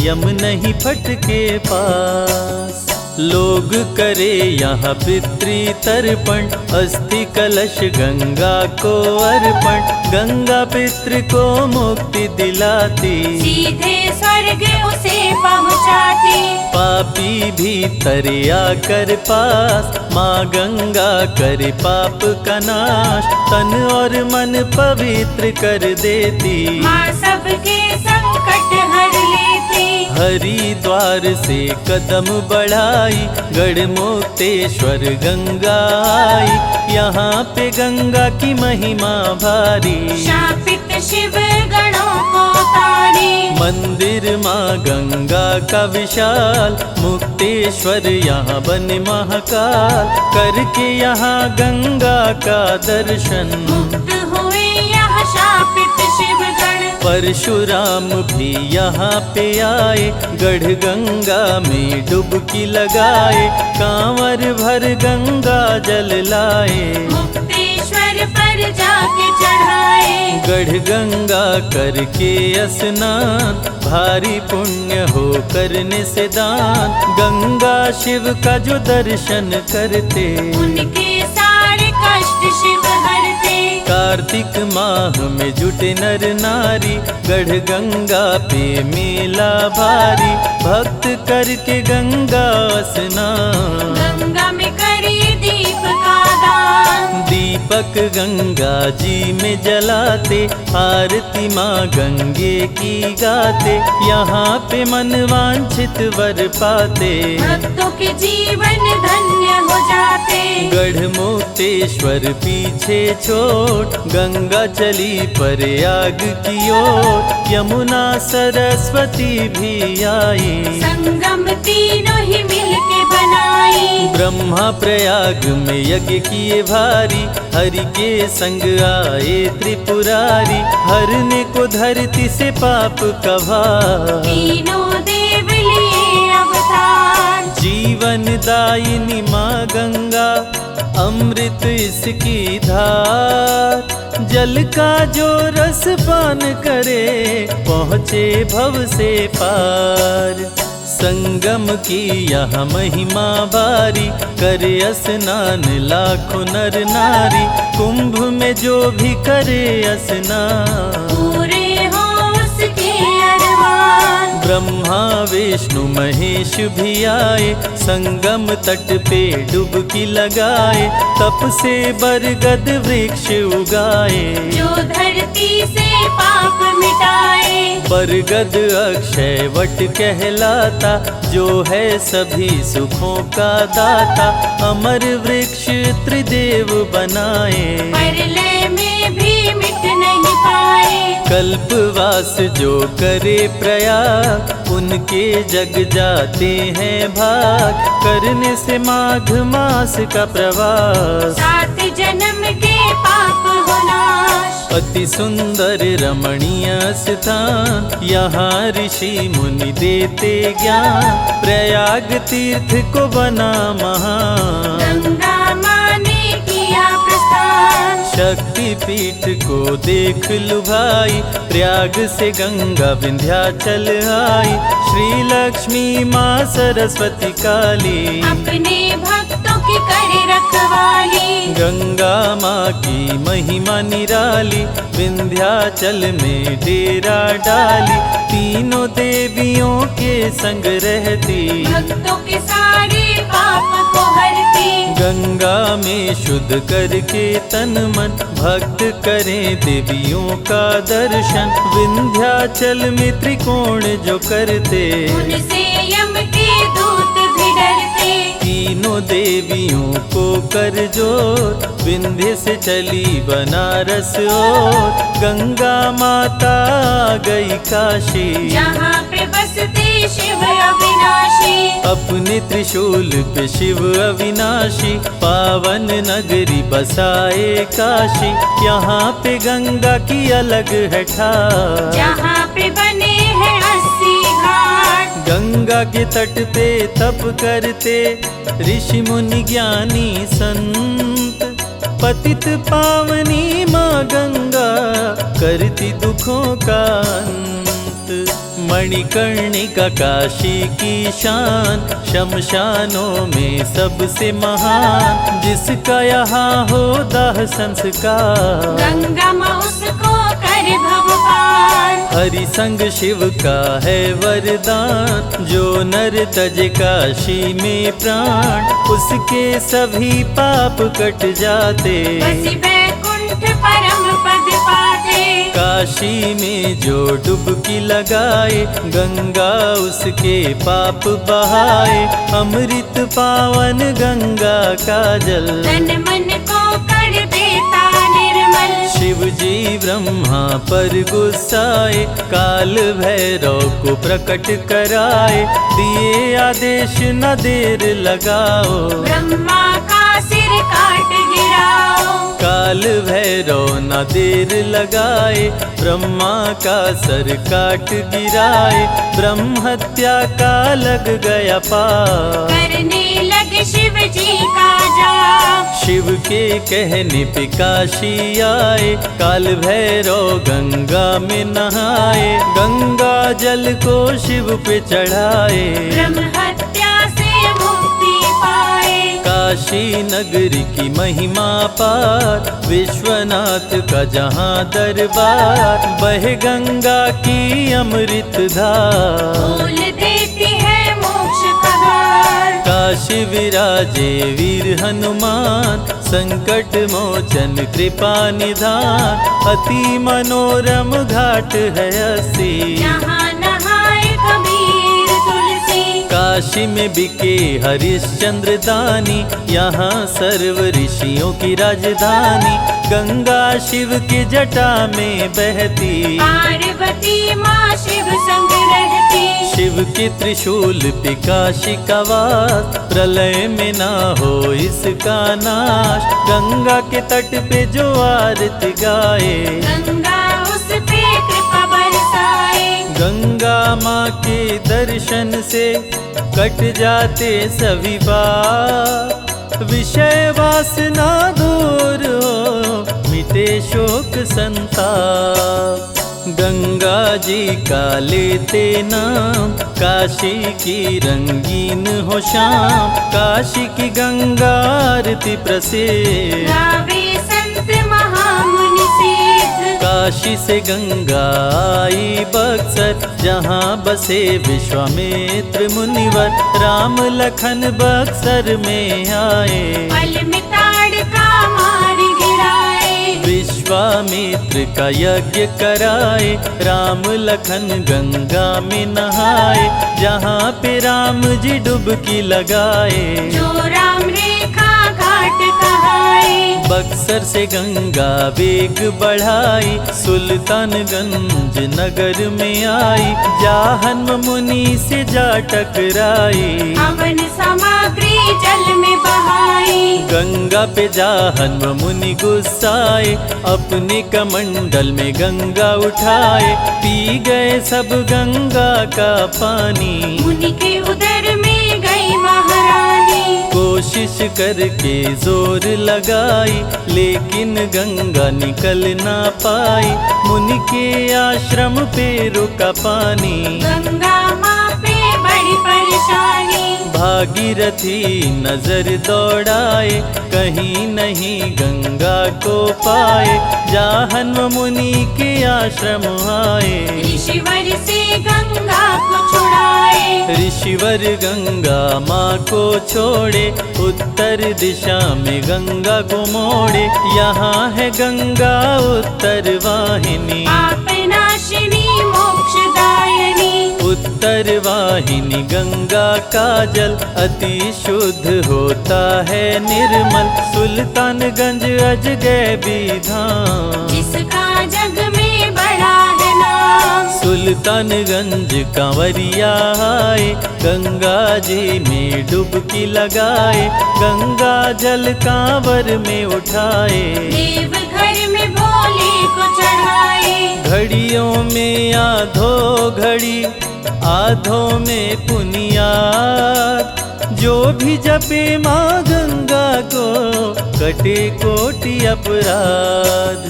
यम नहीं फटके पास। लोग करे यहाँ पितृ तर्पण, अस्थि कलश गंगा को अर्पण, गंगा पितृ को मुक्ति दिलाती, सीधे स्वर्ग उसे पहुँचाती। पापी भी तरे आकर पास, माँ गंगा करे पाप का नाश, तन और मन पवित्र कर देती, माँ सबके संकट हर लेती। हरिद्वार से कदम बढ़ाई, गढ़मुक्तेश्वर गंगा आई, यहाँ पे गंगा की महिमा भारी, शापित शिव गणों को तारी। मंदिर माँ गंगा का विशाल, मुक्तेश्वर यहाँ बने महाकाल, करके यहाँ गंगा का दर्शन, मुक्त हुए यहाँ शापित शिव गण। परशुराम भी यहाँ पे आए, गढ़ गंगा में डुबकी लगाए, कांवर भर गंगा जल लाए, मुक्तेश्वर पर जाके चढ़ाए। गढ़ गंगा करके स्नान, भारी पुण्य हो करने से दान, गंगा शिव का जो दर्शन करते, उनके सारे कष्ट शिव हरते। कार्तिक माह में जुटे नर नारी, गढ़ गंगा पे मेला भारी, भक्त करके गंगा स्नान। गंगा में करिए दीप का दान, दीपक गंगा जी में जलाते, आरती माँ गंगे की गाते, यहाँ पे मन वांछित वर पाते, भक्तों के जीवन धन्य हो जाते। गढ़मुक्तेश्वर पीछे छोड़, गंगा चली प्रयाग की ओर, यमुना सरस्वती भी आई, संगम तीनों ही मिलके बनाई। ब्रह्मा प्रयाग में यज्ञ किए भारी, हरि के संग आए त्रिपुरारी, हरने को धरती से पाप का भार। तीनों देव लिए अवतार, जीवन दायिनी माँ गंगा, अमृत इसकी धार, जल का जो रस पान करे, पहुँचे भव से पार। संगम की यह महिमा भारी, करे स्नान लाखों नर नारी, कुंभ में जो भी करे स्नान, पूरे हो उसके अरमान। ब्रह्मा विष्णु महेश भी आए, संगम तट पे डुबकी लगाए, तप से बरगद वृक्ष उगाए, जो धरती से पाप मिटाए। बरगद अक्षय वट कहलाता, जो है सभी सुखों का दाता, अमर वृक्ष त्रिदेव बनाए, परलय में भी मिट नहीं पाए। कल्पवास जो करे प्रयाग उनके जग जाते हैं भाग। करने से माघ मास का प्रवास 7 जन्म के पाप हो नाश। अति सुंदर रमणीय स्थान यहाँ ऋषि मुनि देते ज्ञान। प्रयाग तीर्थ को बना महान गंगा माँ ने किया प्रस्थान। शक्ति पीठ को देख लुभाई। प्रयाग से गंगा विंध्याचल आई। श्री लक्ष्मी माँ सरस्वती काली अपने भक्तों की करे रखवाली। गंगा माँ की महिमा निराली। विंध्याचल में डेरा डाली। तीनों देवियों के संग रहती। भक्तों के सारे पाप को हरती। गंगा में शुद्ध करके तन मन भक्त करें देवियों का दर्शन। विंध्याचल में त्रिकोण जो करते उनसे यम के दूत भी डरते। तीनों देवियों को कर जोर। विंध्य से चली बनारस ओर। गंगा माता गई काशी जहाँ पे बसते शिव अविनाशी। अपने त्रिशूल पे शिव अविनाशी। पावन नगरी बसाए काशी। यहाँ पे गंगा की अलग है ठार। जहाँ पे बने हैं 80 घाट। गंगा के तट पे तप करते ऋषि मुनि ज्ञानी संत। पतित पावनी माँ गंगा करती दुखों का अंत। मणिकर्णिका काशी की शान। शमशानों में सबसे महान जिसका यहाँ हो दाह संस्कार। गंगा माँ उसको करे भगवान। हरि संग शिव का है वरदान। जो नर तज काशी में प्राण उसके सभी पाप कट जाते। बसी बैकुंठ परम पद पाते। काशी में जो डुबकी लगाए गंगा उसके पाप बहाए। अमृत पावन गंगा का जल तन मन को कर देता निर्मल। शिव जी ब्रह्मा पर गुस्साए। काल भैरव को प्रकट कराए। दिए आदेश न देर लगाओ। ब्रह्मा का सिर काट गिराओ। काल भैरव न देर लगाए। ब्रह्मा का सर काट गिराए। ब्रह्म हत्या का लग गया पाप। करने लगे शिव जी का जाप। शिव के कहने पे काशी आए। काल भैरव गंगा में नहाए। गंगा जल को शिव पे चढ़ाए। ब्रह्म हत्या से मुक्ति पाए। काशी नगरी की महिमा पार। विश्वनाथ का जहाँ दरबार। बहे गंगा की अमृत धार। खोल देती है मोक्ष का द्वार। काशी विराजे वीर हनुमान। संकट मोचन कृपा निधान। अति मनोरम घाट है असी। जहाँ नहाए कबीर तुलसी। काशी में बिके हरिश्चंद्र दानी। यहाँ सर्व ऋषियों की राजधानी। गंगा शिव की जटा में बहती। पार्वती माँ शिव संग रहती। शिव के त्रिशूल पे काशी का वास। प्रलय में ना हो इसका नाश। गंगा के तट पे जो आरती गाए गंगा उस पे कृपा बरसाए। गंगा माँ के दर्शन से कट जाते सभी पाप। विषय वासना दूर हो मिटे शोक संताप। गंगा जी का लेते नाम। काशी की रंगीन हो शाम। काशी की गंगा आरती प्रसिद्ध। गावे संत महामुनि सिद्ध। काशी से गंगा आई बक्सर। जहाँ बसे विश्वामित्र मुनिवर। राम लखन बक्सर में आए। पल में ताड़ का मार गिराए। विश्वामित्र का यज्ञ कराए। राम लखन गंगा में नहाए। जहाँ पे राम जी डुबकी लगाए। जो राम रेखा घाट कहाए। बक्सर से गंगा वेग बढ़ाई, सुल्तानगंज नगर में आई, जाहन्म मुनि से जा टकराई। हवन सामग्री जल में बहाई, गंगा पे जाहन्म मुनि गुस्साए, अपने कमंडल में गंगा उठाए, पी गए सब गंगा का पानी। मुनि के उदर में गई महारानी, कोशिश करके जोर लगाई, लेकिन गंगा निकल ना पाई, मुनि के आश्रम पे रुका पानी। गंगा माँ पे बड़ी परेशानी, भागीरथी नजर दौड़ाए, कहीं नहीं गंगा को पाए, जाहन्म मुनि के आश्रम आए। ऋषिवर से गंगा को छुड़ाए, ऋषिवर गंगा माँ को छोड़े, उत्तर दिशा में गंगा को मोड़े, यहाँ है गंगा उत्तर वाहिनी। पाप नाशिनी मोक्षदायिनी, उत्तर वाहिनी गंगा का जल अति शुद्ध होता है निर्मल, सुल्तानगंज अजगैबी धाम, जिसका जग में बड़ा है नाम। सुल्तानगंज कांवरिया आए, गंगा जी में डुबकी लगाए, गंगा जल कांवर में उठाए, देव घर में भोले को चढ़ाए। घड़ियों में आधो घड़ी, आधों में पुनियाद, जो भी जपे माँ गंगा को कटे कोटि अपराध।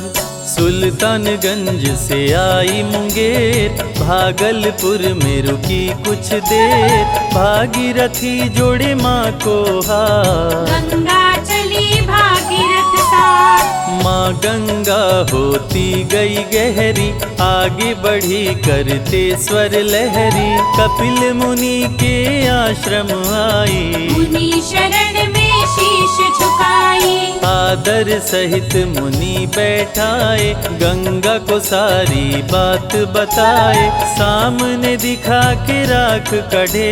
सुल्तानगंज से आई मुंगेर, भागलपुर में रुकी कुछ देर, भागीरथी जोड़े माँ को हाथ। गंगा चली भागीरथ साथ, माँ गंगा होती गई गहरी, आगे बढ़ी करते स्वर लहरी, कपिल मुनि के आश्रम आई। मुनि शरण में शीश झुकाई, आदर सहित मुनि बैठाए, गंगा को सारी बात बताए, सामने दिखा के राख कढ़े,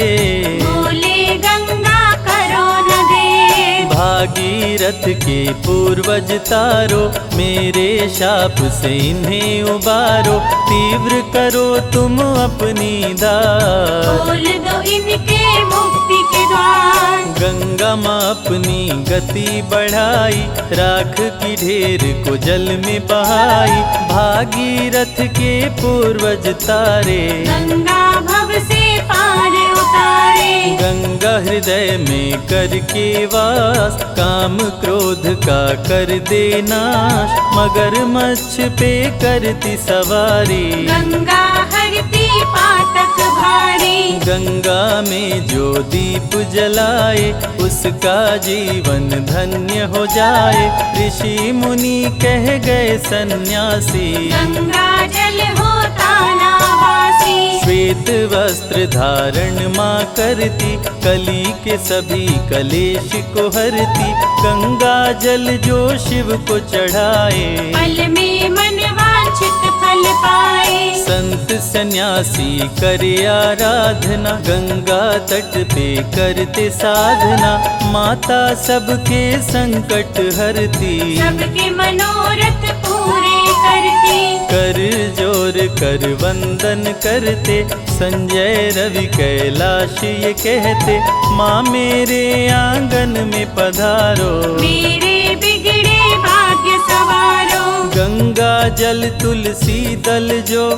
बोले गंगा करो न दे। भागीरथ के पूर्वज तारो, मेरे शाप से इन्हें उबारो, तीव्र करो तुम अपनी दात। खोल दो इनके मुक्ति के द्वार, गंगा माँ अपनी गति बढ़ाई, राख की ढेर को जल में बहाई, भागीरथ के पूर्वज तारे, गंगा भव से पार उतारे। गंगा हृदय में करके वास, काम क्रोध का कर दे नाश, मगरमच्छ पे करती सवारी, गंगा हरती पातक भारी। गंगा में जो दीप जलाए, उसका जीवन धन्य हो जाए, ऋषि मुनि कह गए सन्यासी, गंगा जल होता नावासी। श्वेत वस्त्र धारण माँ करती, कली के सभी कलेश को हरती, गंगा जल जो शिव को चढ़ाए, पल में मन वांछित फल पाए। संत सन्यासी करे आराधना, गंगा तट पे करते साधना, माता सबके संकट हरती, सबके मनोरथ पूरे करती। कर जोर कर वंदन करते, संजय रवि कैलाश ये कहते, माँ मेरे आंगन में पधारो, मेरे बिगड़े भाग्य सवारो। गंगा जल तुलसी दल जो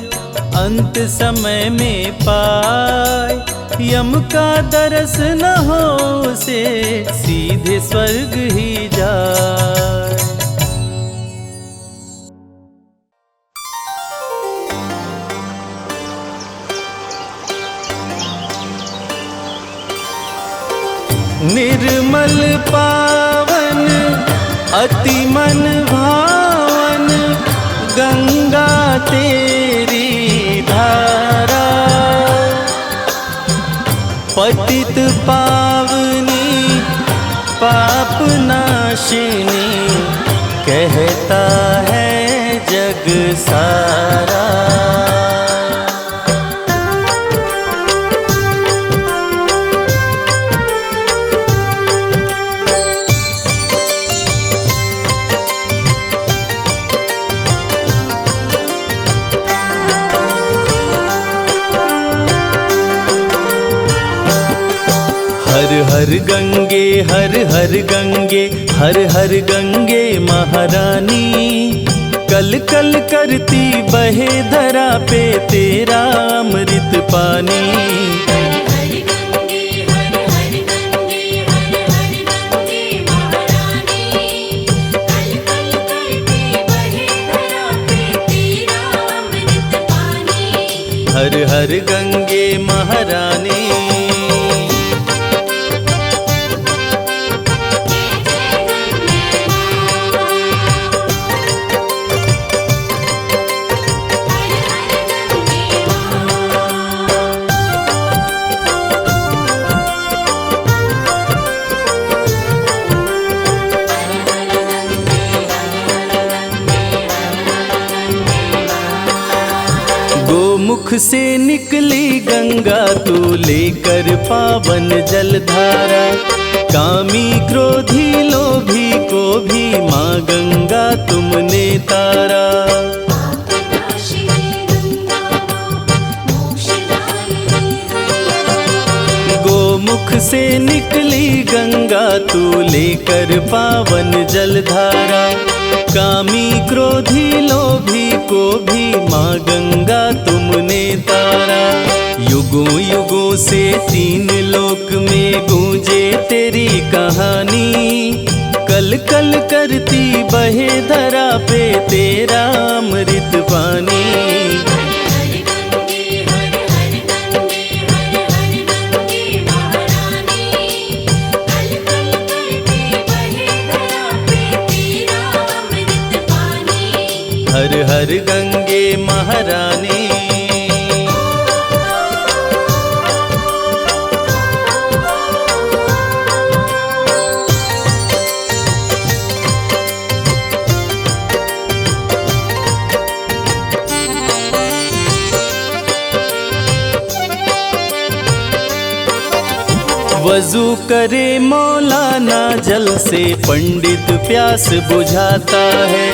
अंत समय में पाए, यम का दरस न हो उसे सीधे स्वर्ग ही जाए। निर्मल पावन अति मन भावन, गंगा तेरी धारा, पतित पावनी पाप नाशिनी, कहता है जग सारा। गंगे हर हर गंगे, हर हर गंगे महारानी। कल कल करती बहे धरा पे तेरा अमृत पानी। हर हर गंगे हर हर गंगे, हर हर गंगे महारानी। कल कल करती बहे धरा पे तेरा अमृत पानी। हर हर गंगे महारानी। गोमुख से निकली गंगा तू लेकर पावन जलधारा। कामी क्रोधी लोभी को भी माँ गंगा तुमने तारा। गोमुख से निकली गंगा तू लेकर पावन जलधारा। कामी क्रोधी लोभी को भी माँ गंगा तुमने तारा। युगों युगों से तीन लोक में गूंजे तेरी कहानी। कल कल करती बहे धरा पे तेरा अमृत पानी। हर हर गंगे महारानी। वजू करे मौलाना जल से पंडित प्यास बुझाता है।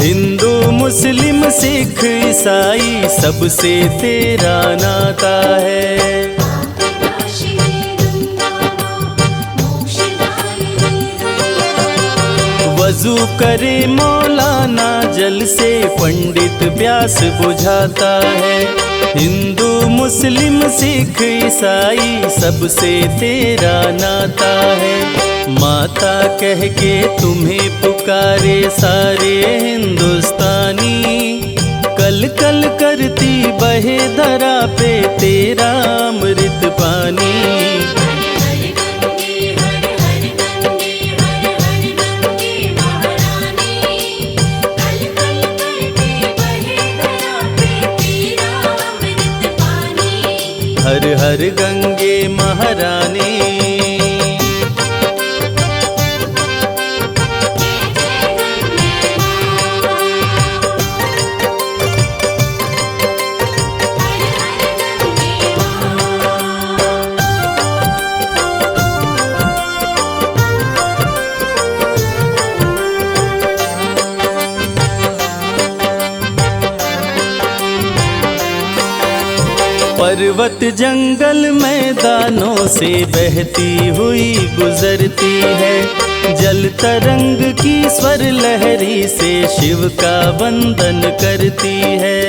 हिंदू मुस्लिम सिख ईसाई सबसे तेरा नाता है। वजू करे मौलाना जल से पंडित प्यास बुझाता है। हिंदू मुस्लिम सिख ईसाई सबसे तेरा नाता है। माता कह के तुम्हें पुकारे सारे हिंदुस्तानी। कल कल करती बहे धरा पे तेरा अमृत पानी। हर हर गंगे महारानी। पर्वत जंगल मैदानों से बहती हुई गुजरती है। जल तरंग की स्वर लहरी से शिव का वंदन करती है।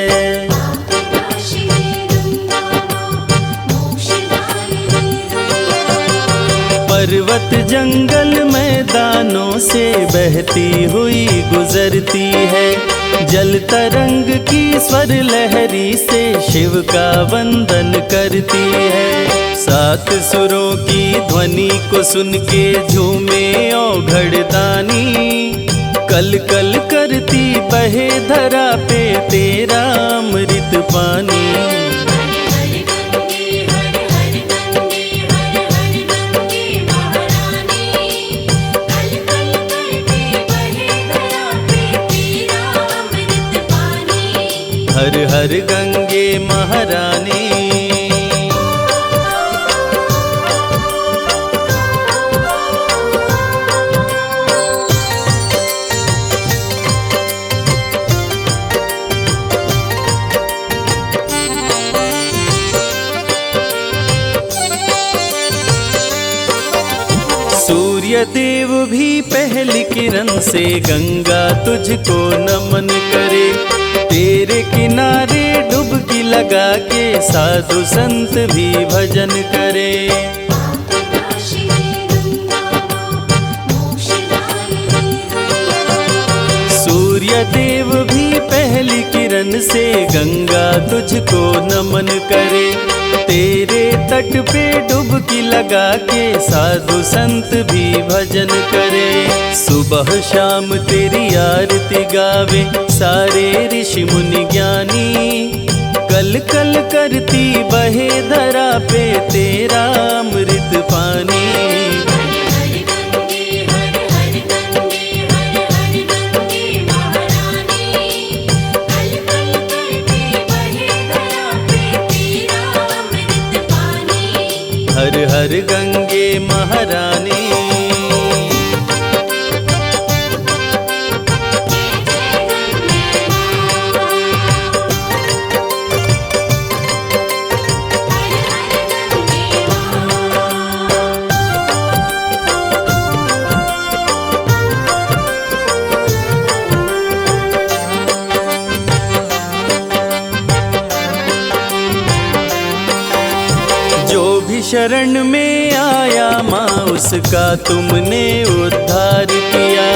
पर्वत जंगल मैदानों से बहती हुई गुजरती है। जल तरंग की स्वर लहरी से शिव का वंदन करती है। सात सुरों की ध्वनि को सुन के झूमे औघड़ दानी। कल कल करती बहे धरा पे तेरा अमृत पानी। हर हर गंगे महारानी। देव भी पहली किरण से गंगा तुझको नमन करे। तेरे किनारे डुबकी लगा के साधु संत भी भजन करे। सूर्य देव भी पहली किरण से गंगा तुझको नमन करे। तेरे तट पे डुबकी लगा के साधु संत भी भजन करे। सुबह शाम तेरी आरती गावे सारे ऋषि मुनि ज्ञानी। कल कल करती बहे धरा पे तेरा अमृत पानी। हर हर गंगे महारानी। शरण में आया माँ उसका तुमने उद्धार किया।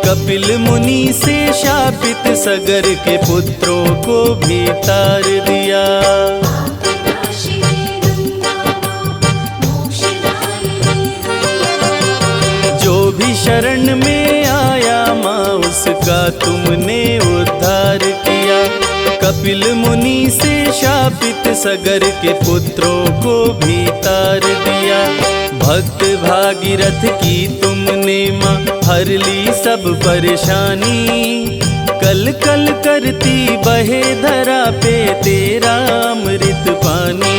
कपिल मुनि से शापित सगर के पुत्रों को भी तार दिया। जो भी शरण में आया माँ उसका तुमने उद्धार किया। कपिल मुनि से शापित सगर के पुत्रों को भी तार दिया। भक्त भागीरथ की तुमने माँ हर ली सब परेशानी। कल कल करती बहे धरा पे तेरा अमृत पानी।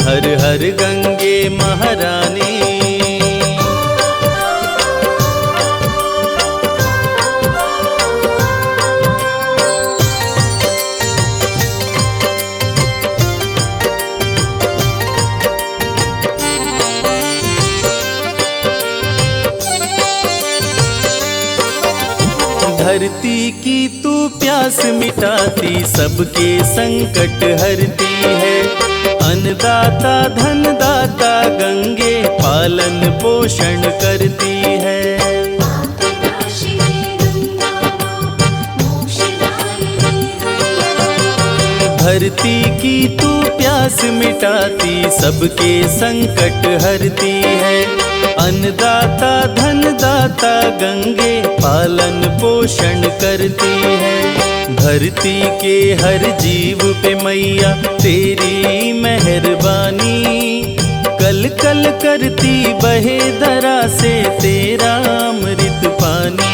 हर हर गंगे महारानी। धरती की तू प्यास मिटाती सबके संकट हरती है। अन्नदाता धनदाता गंगे पालन पोषण करती है। धरती की तू प्यास मिटाती सबके संकट हरती है। अन्नदाता धनदाता गंगे पालन पोषण करती है। धरती के हर जीव पे मैया तेरी मेहरबानी। कल कल करती बहे धरा से तेरा अमृत पानी।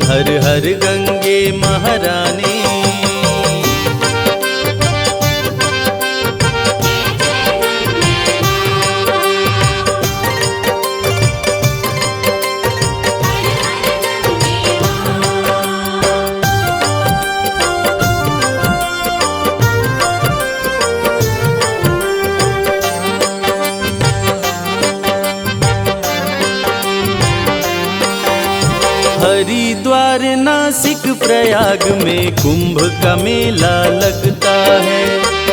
हर हर गंगे महारानी। हरिद्वार नासिक प्रयाग में कुंभ का मेला लगता है।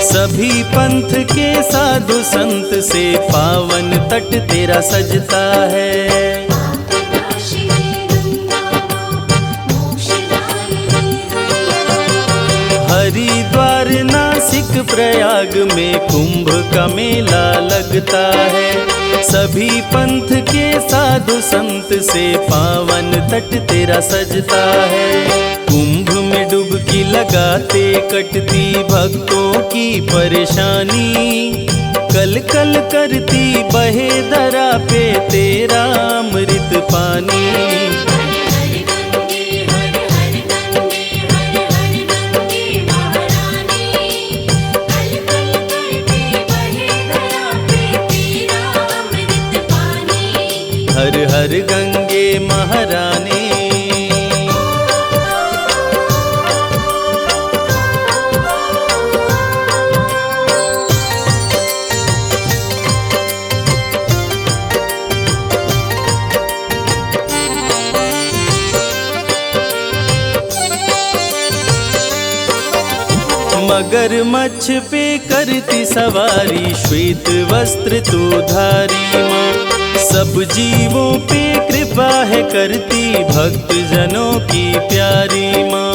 सभी पंथ के साधु संत से पावन तट तेरा सजता है। हरिद्वार नासिक प्रयाग में कुंभ का मेला लगता है। सभी पंथ के साधु संत से पावन तट तेरा सजता है। कुंभ में डुबकी लगाते कटती भक्तों की परेशानी। कल कल करती बहे धरा पे तेरा अमृत पानी। मगरमच्छ पे करती सवारी, श्वेत वस्त्र तू धारी माँ। सब जीवों पे कृपा है करती, भक्त जनों की प्यारी माँ।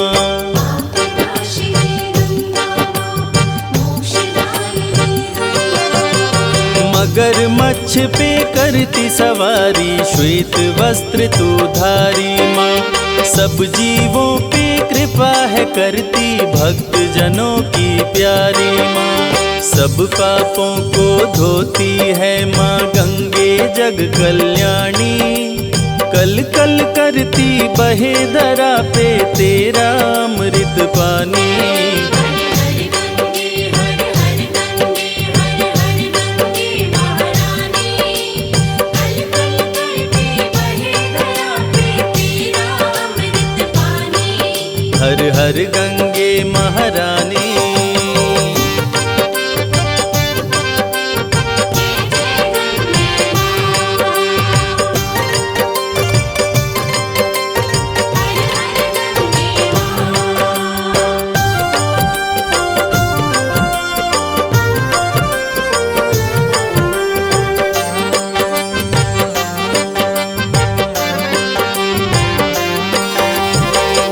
मगरमच्छ पे करती सवारी, श्वेत वस्त्र तू धारी माँ। सब जीवों पे कृपा है करती, भक्त जनों की प्यारी माँ। सब पापों को धोती है माँ गंगे जग कल्याणी। कल कल करती बहे धरा पे तेरा अमृत पानी। हर हर गंगे महारानी।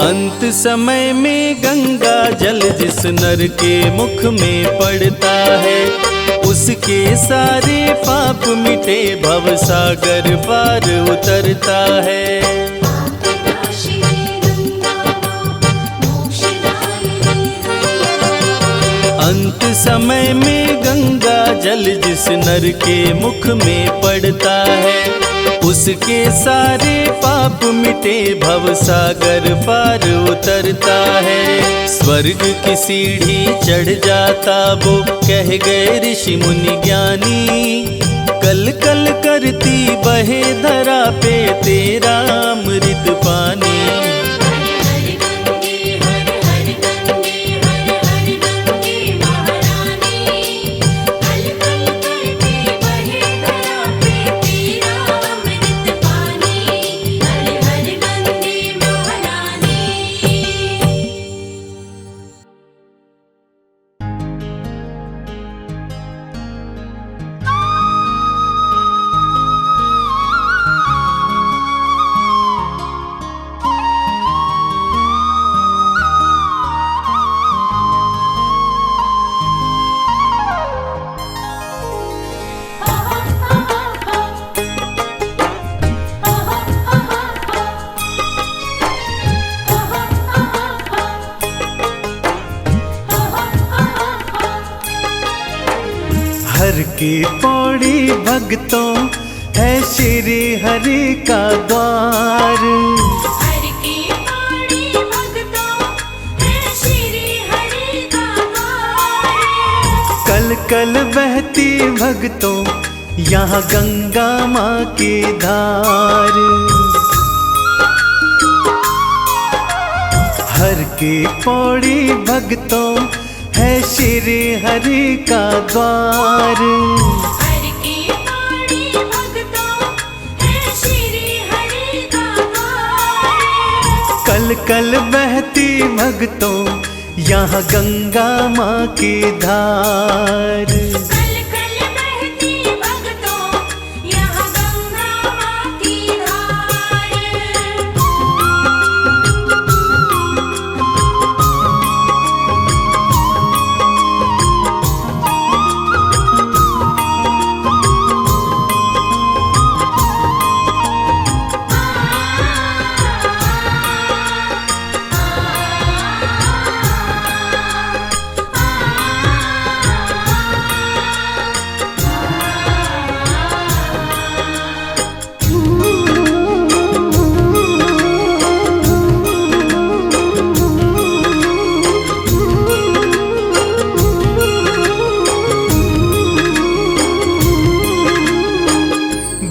अंत समय में गंगा जल जिस नर के मुख में पड़ता है, उसके सारे पाप मिटे भव सागर पार उतरता है। अंत समय में गंगा जल जिस नर के मुख में पड़ता है, उसके सारे पाप मिटे भव सागर पार उतरता है। स्वर्ग की सीढ़ी चढ़ जाता वो कह गए ऋषि मुनि ज्ञानी। कल कल करती बहे धरा पे तेरा अमृत पानी। हर की पौड़ी भक्तों है श्री हरि का द्वार। हर की पौड़ी भक्तों है श्री हरि का द्वार। कल कल बहती भक्तों यहाँ गंगा माँ की धार। हर की पौड़ी भक्तों है श्री हरि का द्वार। हर की पौड़ी भक्तों है श्री हरि का द्वार। कल कल बहती भक्तों यहाँ गंगा माँ की धार। कल कल बहती भक्तों यहाँ गंगा माँ की धार।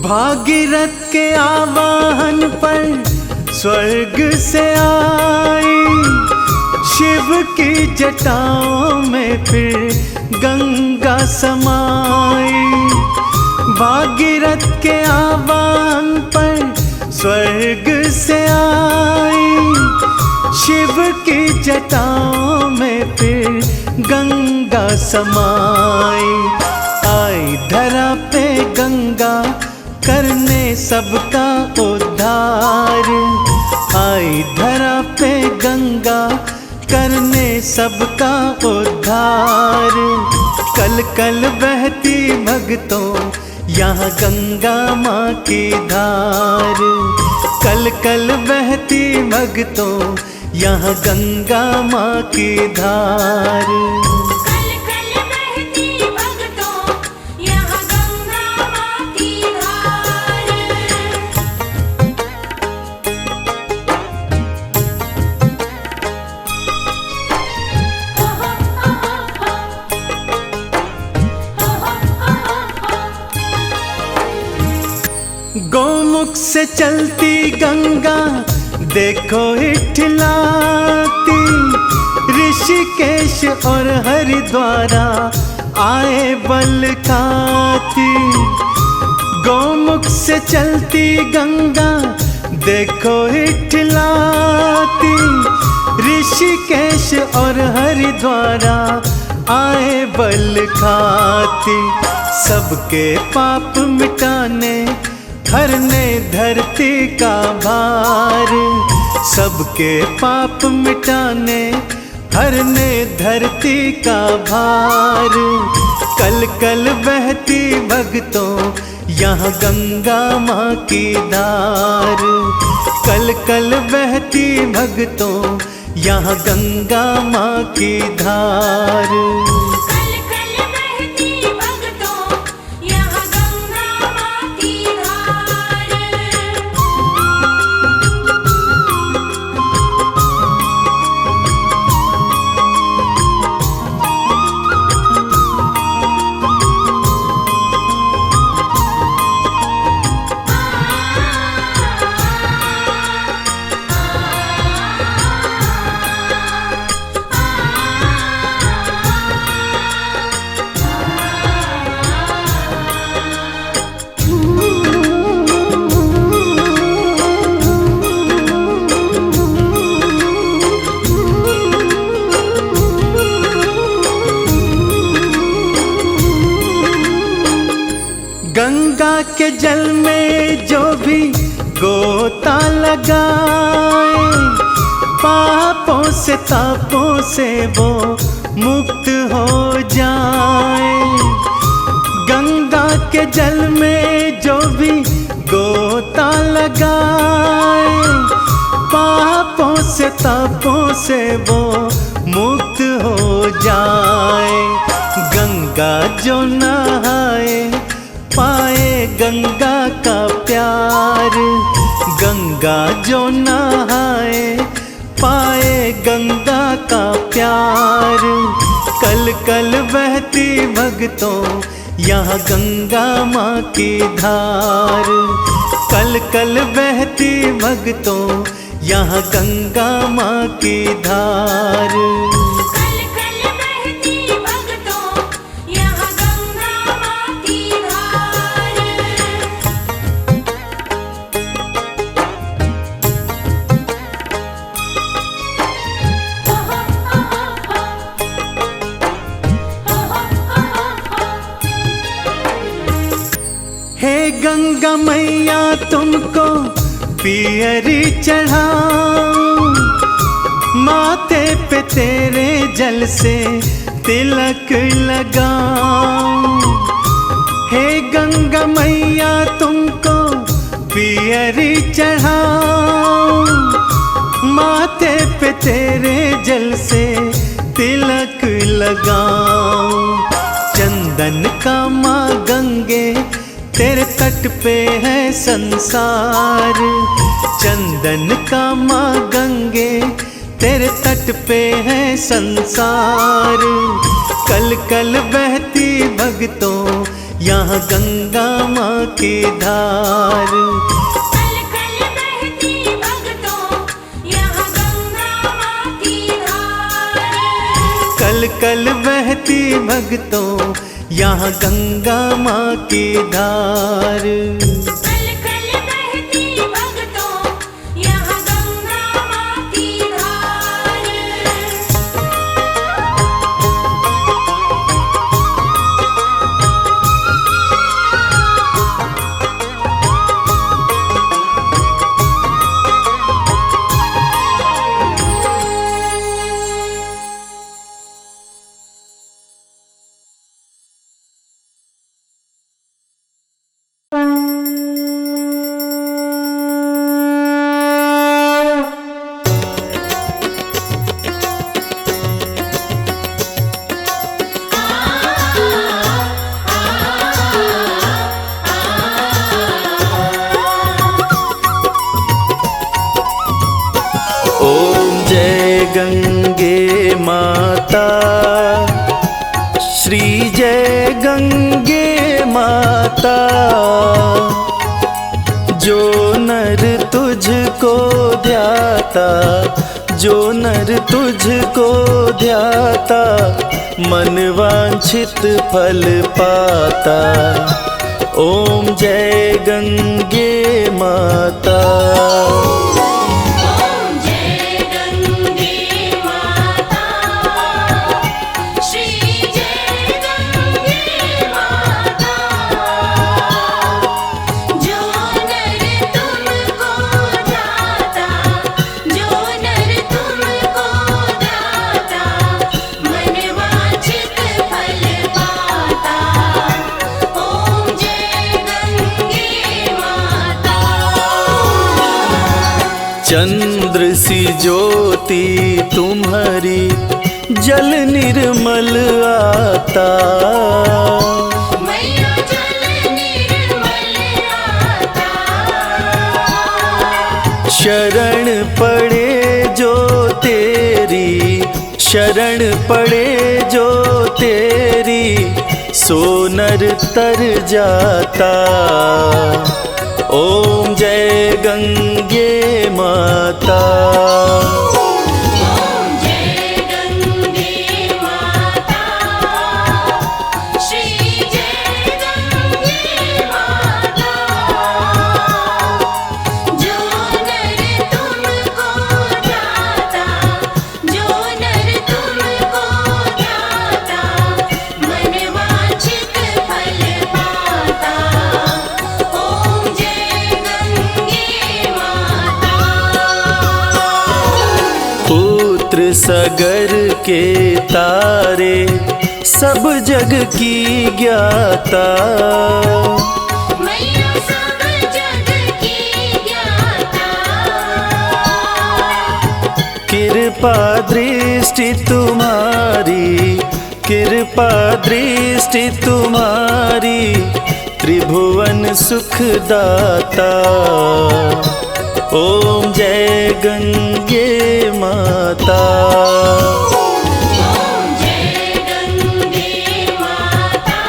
भागीरथ के आवाहन पर स्वर्ग से आई। शिव की जटाओं में फिर गंगा समाई। भागीरथ के आह्वान पर स्वर्ग से आई। शिव की जटाओं में फिर गंगा समाई। आई धरा पे गंगा करने सबका उद्धार। आई धरा पे गंगा करने सबका उद्धार। कल कल बहती भक्तों यहाँ गंगा माँ की धार। कल कल बहती भक्तों यहाँ गंगा माँ की धार। कल कल बहती भक्तों यहाँ गंगा माँ की धार। गौमुख से चलती गंगा देखो इठलाती। ऋषिकेश और हरिद्वारा आए बल खाती। गौमुख से चलती गंगा देखो इठलाती। ऋषिकेश और हरिद्वारा आए बल खाती। सबके पाप मिटाने हरने धरती का भार। सबके पाप मिटाने हरने धरती का भार। कल कल बहती भक्तों यहाँ गंगा माँ की धार। कल कल बहती भक्तों यहाँ गंगा माँ की धार। कल कल बहती भक्तों यहाँ गंगा माँ की धार। गंगा के जल में जो भी गोता लगाए, पापों से तापों से वो मुक्त हो जाए। गंगा के जल में जो भी गोता लगाए, पापों से तापों से वो मुक्त हो जाए। गंगा जो नहाए पाए गंगा का प्यार। गंगा जो नहाए पाए गंगा का प्यार। कल कल बहती भक्तों यहाँ गंगा माँ की धार। कल कल बहती भक्तों यहाँ गंगा माँ की धार। कल कल बहती भक्तों यहाँ गंगा माँ की धार। हे गंगा मैया तुमको पियरी चढ़ाऊं, माथे पे तेरे जल से तिलक लगाऊं। हे गंगा मैया तुमको पियरी चढ़ाऊं, माथे पे तेरे जल से तिलक लगाऊं। चंदन का माँ गंगे तेरे तट पे है संसार। चंदन का माँ गंगे तेरे तट पे है संसार। कल कल बहती भक्तों यहाँ गंगा माँ की धार। कल कल बहती भक्तों यहाँ गंगा माँ की धार। कल कल बहती भक्तों यहाँ गंगा माँ की धार। कल कल बहती भक्तों यहाँ गंगा माँ की धार। गंगे माता, श्री जय गंगे माता। जो नर तुझको ध्याता, जो नर तुझको ध्याता, मन वांछित फल पाता। ओम जय गंगे माता। ओम जय गंगे माता, श्री जय गंगे माता। जो नर तुमको ध्याता, जो नर तुमको ध्याता, मन वांछित फल पाता। ओम जय गंगे माता। चंद्र सी ज्योति तुम्हारी, जल निर्मल आता। मैया जल निर्मल आता। शरण पड़े जो तेरी, शरण पड़े जो तेरी, सो नर तर जाता। ओम जय गंगे माता। ओम जय गंगे माता, श्री जय गंगे माता। जो नर तुमको ध्याता, जो नर तुमको ध्याता, मन वांछित फल पाता। ओम जय गंगे माता। पुत्र सगर के तारे, सब जग की ज्ञाता। मैया सब जग की ज्ञाता। कृपा दृष्टि तुम्हारी, कृपा दृष्टि तुम्हारी, त्रिभुवन सुखदाता। ओम जय गंगे माता। ओम जय गंगे माता,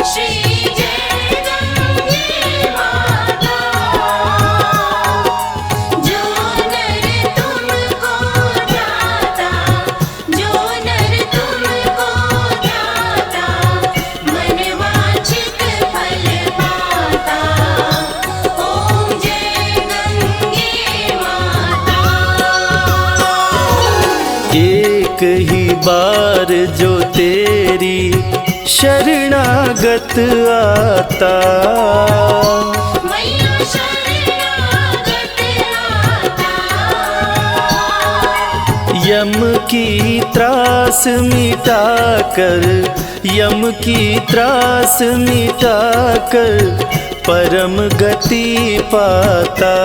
श्री जय गंगे माता। जो नर तुमको ध्याता, जो नर तुमको ध्याता, मन वांछित फल पाता। ओम जय गंगे माता। एक ही बार जो तेरी शरणागत आता। मैया शरणागत आता। यम की त्रास मिटाकर, यम की त्रास मिटाकर, परम गति पाता।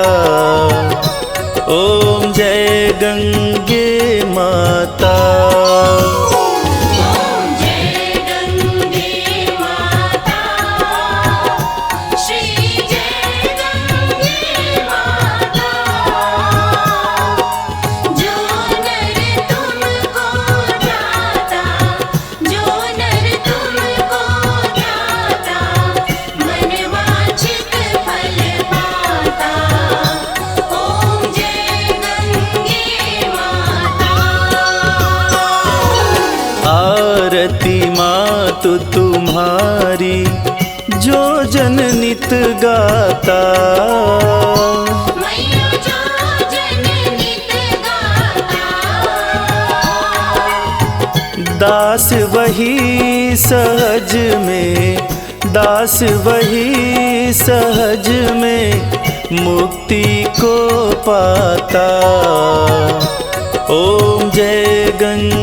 ओम जय गंगे माता। ओम जय गंगे माता, श्री जय गंगे माता। जो नर तुमको ध्याता, जो नर तुमको ध्याता, मन वांछित फल पाता। ओम जय गंगे माता। आरती मातु तुम्हारी, जो जन नित गाता। मैया जो जन नित गाता। दास वही सहज में, दास वही सहज में, मुक्ति को पाता। ओम जय गंगे